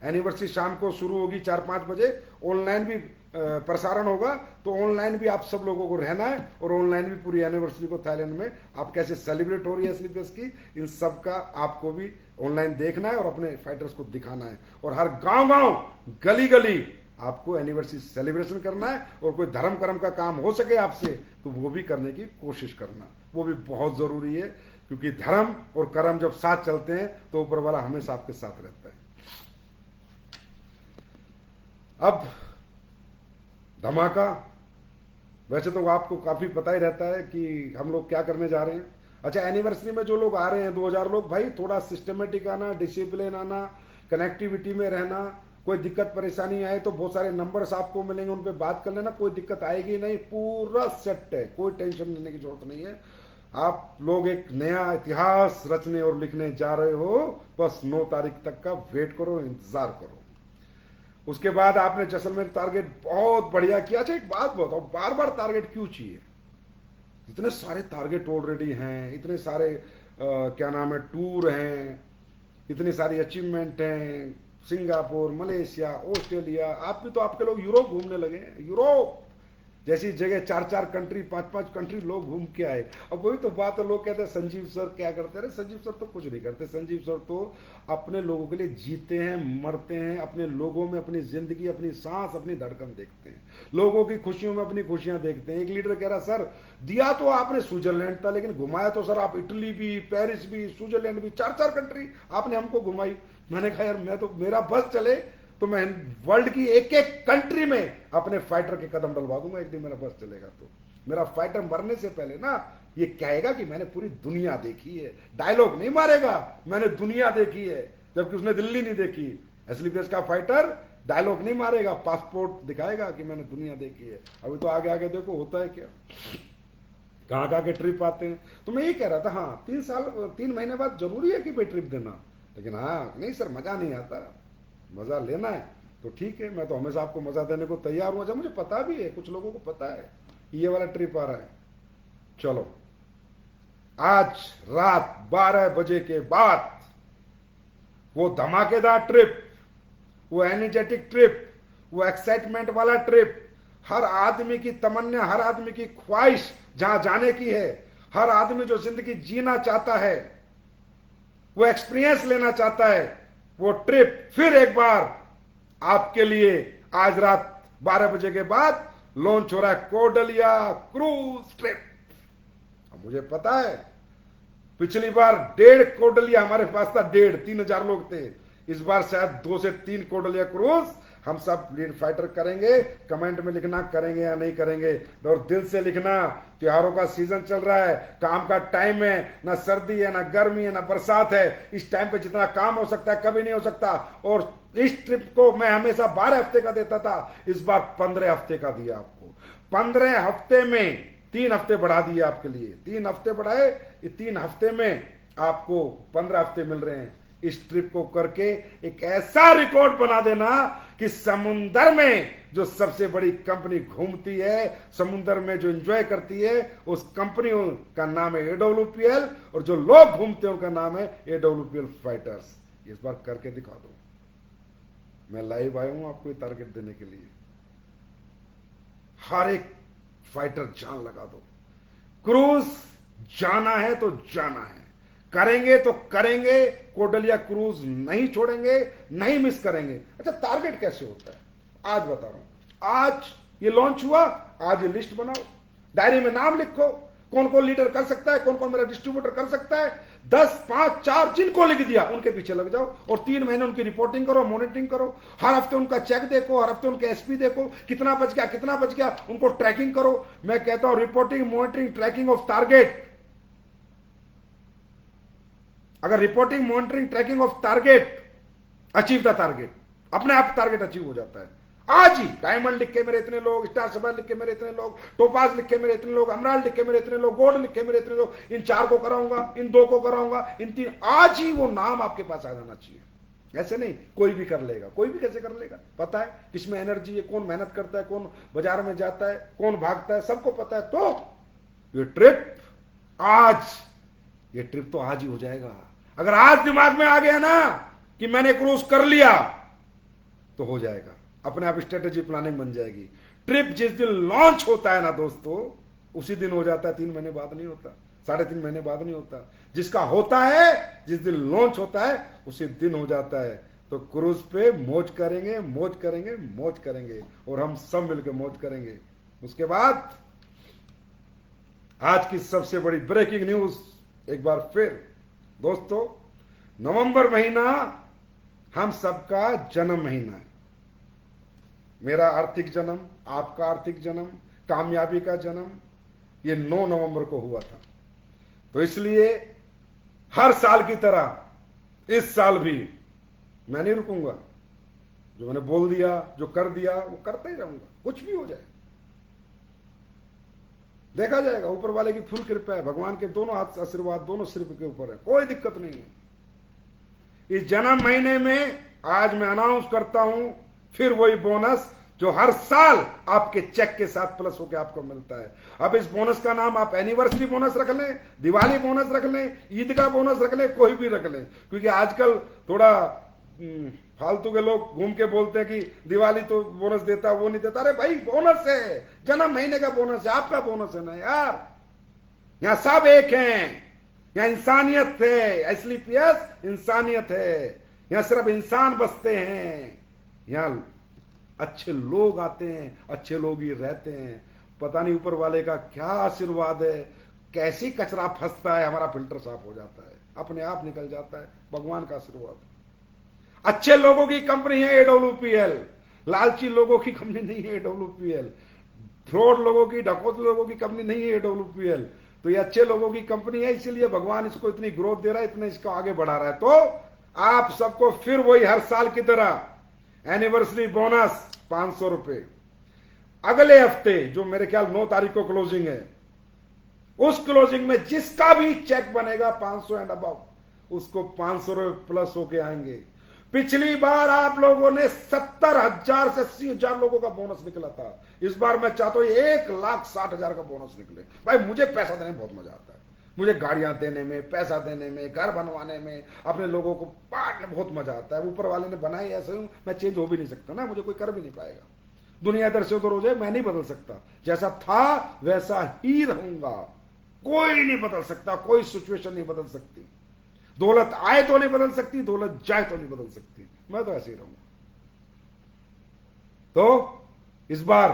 एनिवर्सरी शाम को शुरू होगी 4-5 बजे, ऑनलाइन भी प्रसारण होगा, तो ऑनलाइन भी आप सब लोगों को रहना है और ऑनलाइन भी पूरी एनिवर्सरी को थाईलैंड में आप कैसे सेलिब्रेट हो रही है स्लीपर्स की, इन सब का आपको भी ऑनलाइन देखना है और अपने फाइटर्स को दिखाना है, और हर गांव गांव गली गली आपको एनिवर्सरी सेलिब्रेशन करना है, और कोई धर्म कर्म का काम हो सके आपसे तो वो भी करने की कोशिश करना, वो भी बहुत जरूरी है, क्योंकि धर्म और कर्म जब साथ चलते हैं तो ऊपर वाला हमेशा आपके साथ रहता है। अब धमाका, वैसे तो आपको काफी पता ही रहता है कि हम लोग क्या करने जा रहे हैं। अच्छा, एनिवर्सरी में जो लोग आ रहे हैं 2000 लोग, भाई थोड़ा सिस्टमेटिक आना, डिसिप्लिन आना, कनेक्टिविटी में रहना, कोई दिक्कत परेशानी आए तो बहुत सारे नंबर्स आपको मिलेंगे, उन पर बात कर लेना, कोई दिक्कत आएगी नहीं, पूरा सेट है, कोई टेंशन लेने की जरूरत नहीं है। आप लोग एक नया इतिहास रचने और लिखने जा रहे हो, बस 9 तारीख तक का वेट करो, इंतजार करो। उसके बाद आपने जैसलमेर टारगेट बहुत बढ़िया किया। अच्छा, एक बात बताओ, बार बार टारगेट क्यों चाहिए? इतने सारे टारगेट ऑलरेडी हैं, इतने सारे क्या नाम है टूर हैं, इतनी सारी अचीवमेंट हैं, सिंगापुर, मलेशिया, ऑस्ट्रेलिया, आप भी तो आपके लोग यूरोप घूमने लगे हैं, यूरोप जैसी जगह 4-4 कंट्री 5-5 कंट्री लोग घूम के आए। अब वही तो बात है, लोग कहते हैं संजीव सर क्या करते हैं, संजीव सर तो कुछ नहीं करते, संजीव सर तो अपने लोगों के लिए जीते हैं, मरते हैं, अपने लोगों में अपनी जिंदगी, अपनी सांस, अपनी धड़कन देखते हैं, लोगों की खुशियों में अपनी खुशियां देखते हैं। एक लीडर कह रहा, सर दिया तो आपने स्विट्जरलैंड था, लेकिन घुमाया तो सर आप इटली भी, पेरिस भी, स्विट्जरलैंड भी, 4-4 कंट्री आपने हमको घुमाई। मैंने कहा यार, मैं तो मेरा बस चले तो मैं वर्ल्ड की एक एक कंट्री में अपने फाइटर के कदम डलवा दूंगा, एक दिन मेरा बस चलेगा तो मेरा फाइटर मरने से पहले ना ये कहेगा कि मैंने पूरी दुनिया देखी है। डायलॉग नहीं मारेगा, मैंने दुनिया देखी है, जबकि उसने दिल्ली नहीं देखी। एसलीपीएस का फाइटर डायलॉग नहीं मारेगा, पासपोर्ट दिखाएगा कि मैंने दुनिया देखी है। अभी तो आगे आगे देखो होता है क्या, कहां कहां के ट्रिप आते हैं। तो मैं ये कह रहा था, हाँ 3 महीने बाद जरूरी है कि भाई ट्रिप देना, लेकिन हाँ नहीं सर मजा नहीं आता, मजा लेना है तो ठीक है, मैं तो हमेशा आपको मजा देने को तैयार हूं। मुझे पता भी है, कुछ लोगों को पता है ये वाला ट्रिप आ रहा है। चलो, आज रात 12 बजे के बाद वो धमाकेदार ट्रिप, वो एनर्जेटिक ट्रिप, वो एक्साइटमेंट वाला ट्रिप, हर आदमी की तमन्ना, हर आदमी की ख्वाहिश जहां जाने की है, हर आदमी जो जिंदगी जीना चाहता है, वो एक्सपीरियंस लेना चाहता है, वो ट्रिप फिर एक बार आपके लिए आज रात 12 बजे के बाद लॉन्च हो रहा है। कोडलिया क्रूज ट्रिप। अब मुझे पता है पिछली बार 1.5 कोडलिया हमारे पास था, 3,000 लोग थे। इस बार शायद 2 से 3 कोडलिया क्रूज हम सब लीड फाइटर करेंगे। कमेंट में लिखना करेंगे या नहीं करेंगे, और दिल से लिखना। त्योहारों का सीजन चल रहा है, काम का टाइम है, ना सर्दी है, ना गर्मी है, ना बरसात है। इस टाइम पे जितना काम हो सकता है कभी नहीं हो सकता। और इस ट्रिप को मैं हमेशा 12 हफ्ते का देता था, इस बार 15 हफ्ते का दिया आपको। 15 हफ्ते में 3 हफ्ते बढ़ा दिए आपके लिए, 3 हफ्ते बढ़ाए, 3 हफ्ते में आपको 15 हफ्ते मिल रहे हैं। इस ट्रिप को करके एक ऐसा रिकॉर्ड बना देना कि समुंदर में जो सबसे बड़ी कंपनी घूमती है, समुंदर में जो एंजॉय करती है, उस कंपनी का नाम है AWPL, और जो लोग घूमते हैं उनका नाम है AWPL फाइटर्स। इस बार करके दिखा दो। मैं लाइव आया हूं आपको ये टारगेट देने के लिए। हर एक फाइटर जान लगा दो, क्रूज जाना है तो जाना है, करेंगे तो करेंगे, कोडलिया क्रूज नहीं छोड़ेंगे, नहीं मिस करेंगे। अच्छा, टारगेट कैसे होता है आज बता रहा हूं। आज ये लॉन्च हुआ, आज ये लिस्ट बनाओ, डायरी में नाम लिखो, कौन कौन लीडर कर सकता है, कौन कौन मेरा डिस्ट्रीब्यूटर कर सकता है, 10, 5, 4 जिनको लिख दिया उनके पीछे लग जाओ और 3 महीने उनकी रिपोर्टिंग करो, मॉनिटरिंग करो, हर हफ्ते उनका चेक देखो, हर हफ्ते उनके एसपी देखो, कितना बच गया कितना बच गया, उनको ट्रैकिंग करो। मैं कहता हूं reporting, monitoring, tracking of target. अगर reporting, monitoring, tracking of target, achieve the target, अपने आप टारगेट अचीव हो जाता है। आज ही डायमंड लिख के मेरे इतने लोग, स्टार सफायर लिख के मेरे इतने लोग, टोपाज लिख के मेरे इतने लोग, अमराल्ड लिख के मेरे इतने लोग, गोल्ड लिख के मेरे इतने लोग, इन 4 को कराऊंगा, इन 2 को कराऊंगा, इन 3, आज ही वो नाम आपके पास आ जाना चाहिए। ऐसे नहीं कोई भी कर लेगा, कोई भी कैसे कर लेगा, पता है किसमें एनर्जी है, कौन मेहनत करता है, कौन बाजार में जाता है, कौन भागता है, सबको पता है। तो ये ट्रिप आज, ये ट्रिप तो आज ही हो जाएगा। अगर आज दिमाग में आ गया ना कि मैंने क्रूज कर लिया तो हो जाएगा, अपने आप स्ट्रेटेजी प्लानिंग बन जाएगी। ट्रिप जिस दिन लॉन्च होता है ना दोस्तों, उसी दिन हो जाता है, 3 महीने बाद नहीं होता, 3.5 महीने बाद नहीं होता। जिसका होता है, जिस दिन लॉन्च होता है उसी दिन हो जाता है। तो क्रूज पे मौज करेंगे, मौज करेंगे, मौज करेंगे और हम सब मिलकर मौज करेंगे। उसके बाद आज की सबसे बड़ी ब्रेकिंग न्यूज एक बार फिर दोस्तों, नवंबर महीना हम सबका जन्म महीना है। मेरा आर्थिक जन्म, आपका आर्थिक जन्म, कामयाबी का जन्म ये 9 नवंबर को हुआ था। तो इसलिए हर साल की तरह इस साल भी मैं नहीं रुकूंगा। जो मैंने बोल दिया, जो कर दिया वो करता ही रहूंगा, कुछ भी हो जाए देखा जाएगा। ऊपर वाले की फुल कृपा है, भगवान के दोनों हाथ आशीर्वाद दोनों सिर के ऊपर है, कोई दिक्कत नहीं है। इस जन्म महीने में आज मैं अनाउंस करता हूं फिर वही बोनस जो हर साल आपके चेक के साथ प्लस होकर आपको मिलता है। अब इस बोनस का नाम आप एनिवर्सरी बोनस रख लें, दिवाली बोनस रख लें, ईद का बोनस रख लें, कोई भी रख लें। क्योंकि आजकल थोड़ा फालतू के लोग घूम के बोलते हैं कि दिवाली तो बोनस देता, वो नहीं देता। अरे भाई बोनस है, जन्म महीने का बोनस है, आपका बोनस है ना यार। यहां सब एक हैं, यहां इंसानियत है, एसलीपीएस इंसानियत है। यहां सिर्फ इंसान बसते हैं, यहां अच्छे लोग आते हैं, अच्छे लोग ही रहते हैं। पता नहीं ऊपर वाले का क्या आशीर्वाद है, कैसी कचरा फंसता है, हमारा फिल्टर साफ हो जाता है, अपने आप निकल जाता है, भगवान का आशीर्वाद। अच्छे लोगों की कंपनी है एडब्ल्यूपीएल, लालची लोगों की कंपनी नहीं है एडब्ल्यूपीएल, फ्रॉड लोगों की, डकैत लोगों की कंपनी नहीं है एडब्ल्यूपीएल। तो ये अच्छे लोगों की कंपनी है, इसीलिए भगवान इसको इतनी ग्रोथ दे रहा है, इतना इसको आगे बढ़ा रहा है। तो आप सबको फिर वही हर साल की तरह एनिवर्सरी बोनस 500 रुपए। अगले हफ्ते जो मेरे ख्याल 9 तारीख को क्लोजिंग है, उस क्लोजिंग में जिसका भी चेक बनेगा 500 एंड अबव, उसको 500 रुपए प्लस होके आएंगे। पिछली बार आप लोगों ने 70,000 से 80,000 लोगों का बोनस निकला था। इस बार मैं चाहता हूं 1,60,000 का बोनस निकले। भाई मुझे पैसा देने में बहुत मजा आता है, मुझे गाड़ियां देने में, पैसा देने में, घर बनवाने में, अपने लोगों को बांटने में बहुत मजा आता है। ऊपर वाले ने बनाई ऐसे हूं, मैं चेंज हो भी नहीं सकता ना, मुझे कोई कर भी नहीं पाएगा। दुनिया इधर से उधर हो जाए, मैं नहीं बदल सकता, जैसा था वैसा ही रहूंगा, कोई नहीं बदल सकता, कोई सिचुएशन नहीं बदल सकती। दौलत आए तो नहीं बदल सकती, दौलत जाए तो नहीं बदल सकती, मैं तो ऐसे ही रहूंगा। तो इस बार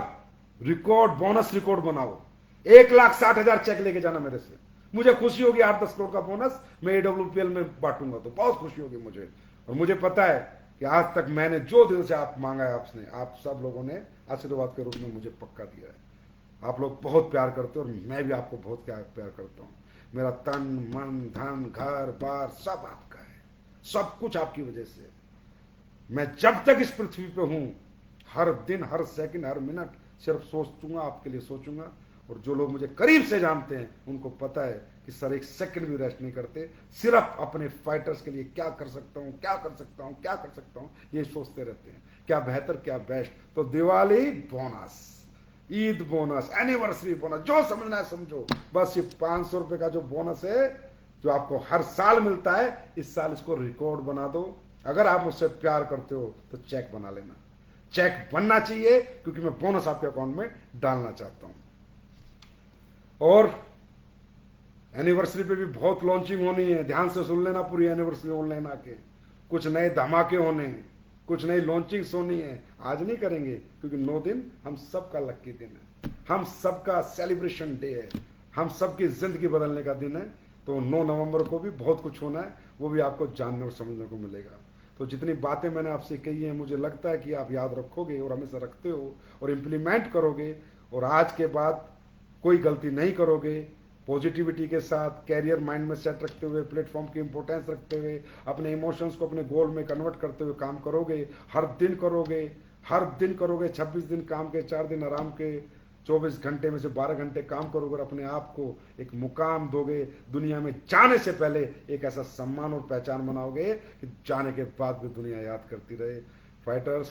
रिकॉर्ड बोनस रिकॉर्ड बनाओ, 1,60,000 चेक लेके जाना मेरे से। मुझे खुशी होगी 8-10 करोड़ का बोनस मैं एडब्ल्यूपीएल में बांटूंगा, तो बहुत खुशी होगी मुझे। और मुझे पता है कि आज तक मैंने जो दिल से आप मांगा है, आपने, आप सब लोगों ने आशीर्वाद के रूप में मुझे पक्का दिया है। आप लोग बहुत प्यार करते हो और मैं भी आपको बहुत प्यार करता हूं। मेरा तन मन धन घर बार सब आपका है, सब कुछ आपकी वजह से। मैं जब तक इस पृथ्वी पे हूं, हर दिन, हर सेकंड, हर मिनट सिर्फ सोचूंगा, आपके लिए सोचूंगा। और जो लोग मुझे करीब से जानते हैं उनको पता है कि सर एक सेकंड भी रेस्ट नहीं करते, सिर्फ अपने फाइटर्स के लिए क्या कर सकता हूं, क्या कर सकता हूं, क्या कर सकता हूं, ये सोचते रहते हैं, क्या बेहतर, क्या बेस्ट। तो Diwali bonus, Eid bonus, anniversary bonus, जो समझना है समझो। बस ये 500 रुपए का जो बोनस है, जो आपको हर साल मिलता है, इस साल इसको रिकॉर्ड बना दो। अगर आप मुझसे प्यार करते हो तो चेक बना लेना, चेक बनना चाहिए, क्योंकि मैं बोनस आपके अकाउंट में डालना चाहता हूं। और एनिवर्सरी पे भी बहुत लॉन्चिंग होनी है, ध्यान से सुन लेना पूरी एनिवर्सरी ऑनलाइन आके। कुछ नए धमाके होने हैं, कुछ नई लॉन्चिंग्स होनी है। आज नहीं करेंगे क्योंकि 9 दिन हम सबका लकी दिन है, हम सबका सेलिब्रेशन डे है, हम सबकी ज़िंदगी बदलने का दिन है। तो 9 नवंबर को भी बहुत कुछ होना है, वो भी आपको जानने और समझने को मिलेगा। तो जितनी बातें मैंने आपसे कही हैं, मुझे लगता है कि आप याद रखोगे और हमेशा रखते हो और इम्प्लीमेंट करोगे, और आज के बाद कोई गलती नहीं करोगे। पॉजिटिविटी के साथ, कैरियर माइंड में सेट रखते हुए, प्लेटफॉर्म की इंपॉर्टेंस रखते हुए, अपने इमोशंस को अपने गोल में कन्वर्ट करते हुए काम करोगे। हर दिन करोगे, हर दिन करोगे। 26 दिन काम के, 4 दिन आराम के, 24 घंटे में से 12 घंटे काम करोगे और अपने आप को एक मुकाम दोगे। दुनिया में जाने से पहले एक ऐसा सम्मान और पहचान बनाओगे कि जाने के बाद भी दुनिया याद करती रहे। फाइटर्स,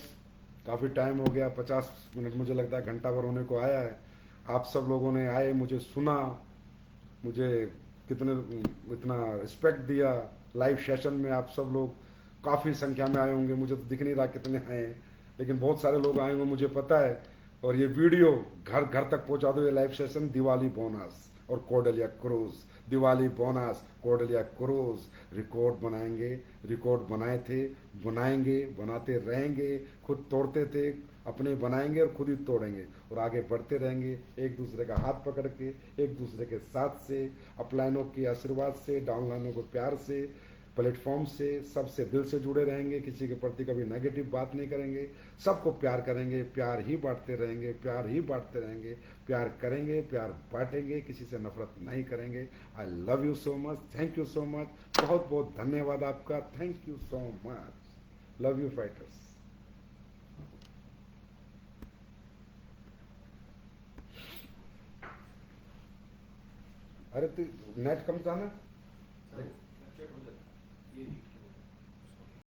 काफ़ी टाइम हो गया, 50 मिनट मुझे लगता है घंटा भर होने को आया है। आप सब लोगों ने आए, मुझे सुना, मुझे कितने इतना रिस्पेक्ट दिया। लाइव सेशन में आप सब लोग काफ़ी संख्या में आए होंगे, मुझे तो दिख नहीं रहा कितने आए हैं, लेकिन बहुत सारे लोग आए होंगे मुझे पता है। और ये वीडियो घर घर तक पहुंचा दो, ये लाइव सेशन दिवाली बोनस और Cordelia cruise, Diwali bonus Cordelia cruise. Record बनाएंगे, रिकॉर्ड बनाए थे, बनाएंगे, बनाते रहेंगे। खुद तोड़ते थे, अपने बनाएंगे और खुद ही तोड़ेंगे और आगे बढ़ते रहेंगे, एक दूसरे का हाथ पकड़ के, एक दूसरे के साथ से, अपलाइनों के आशीर्वाद से, डाउनलाइनों को प्यार से, प्लेटफॉर्म से, सबसे दिल से जुड़े रहेंगे। किसी के प्रति कभी नेगेटिव बात नहीं करेंगे, सबको प्यार करेंगे, प्यार ही बांटते रहेंगे, प्यार ही बांटते रहेंगे, प्यार करेंगे, प्यार बांटेंगे, किसी से नफरत नहीं करेंगे। I love you so much, thank you so much, बहुत बहुत धन्यवाद आपका, thank you so much, love you fighters. अरे तू नेट कम था ना।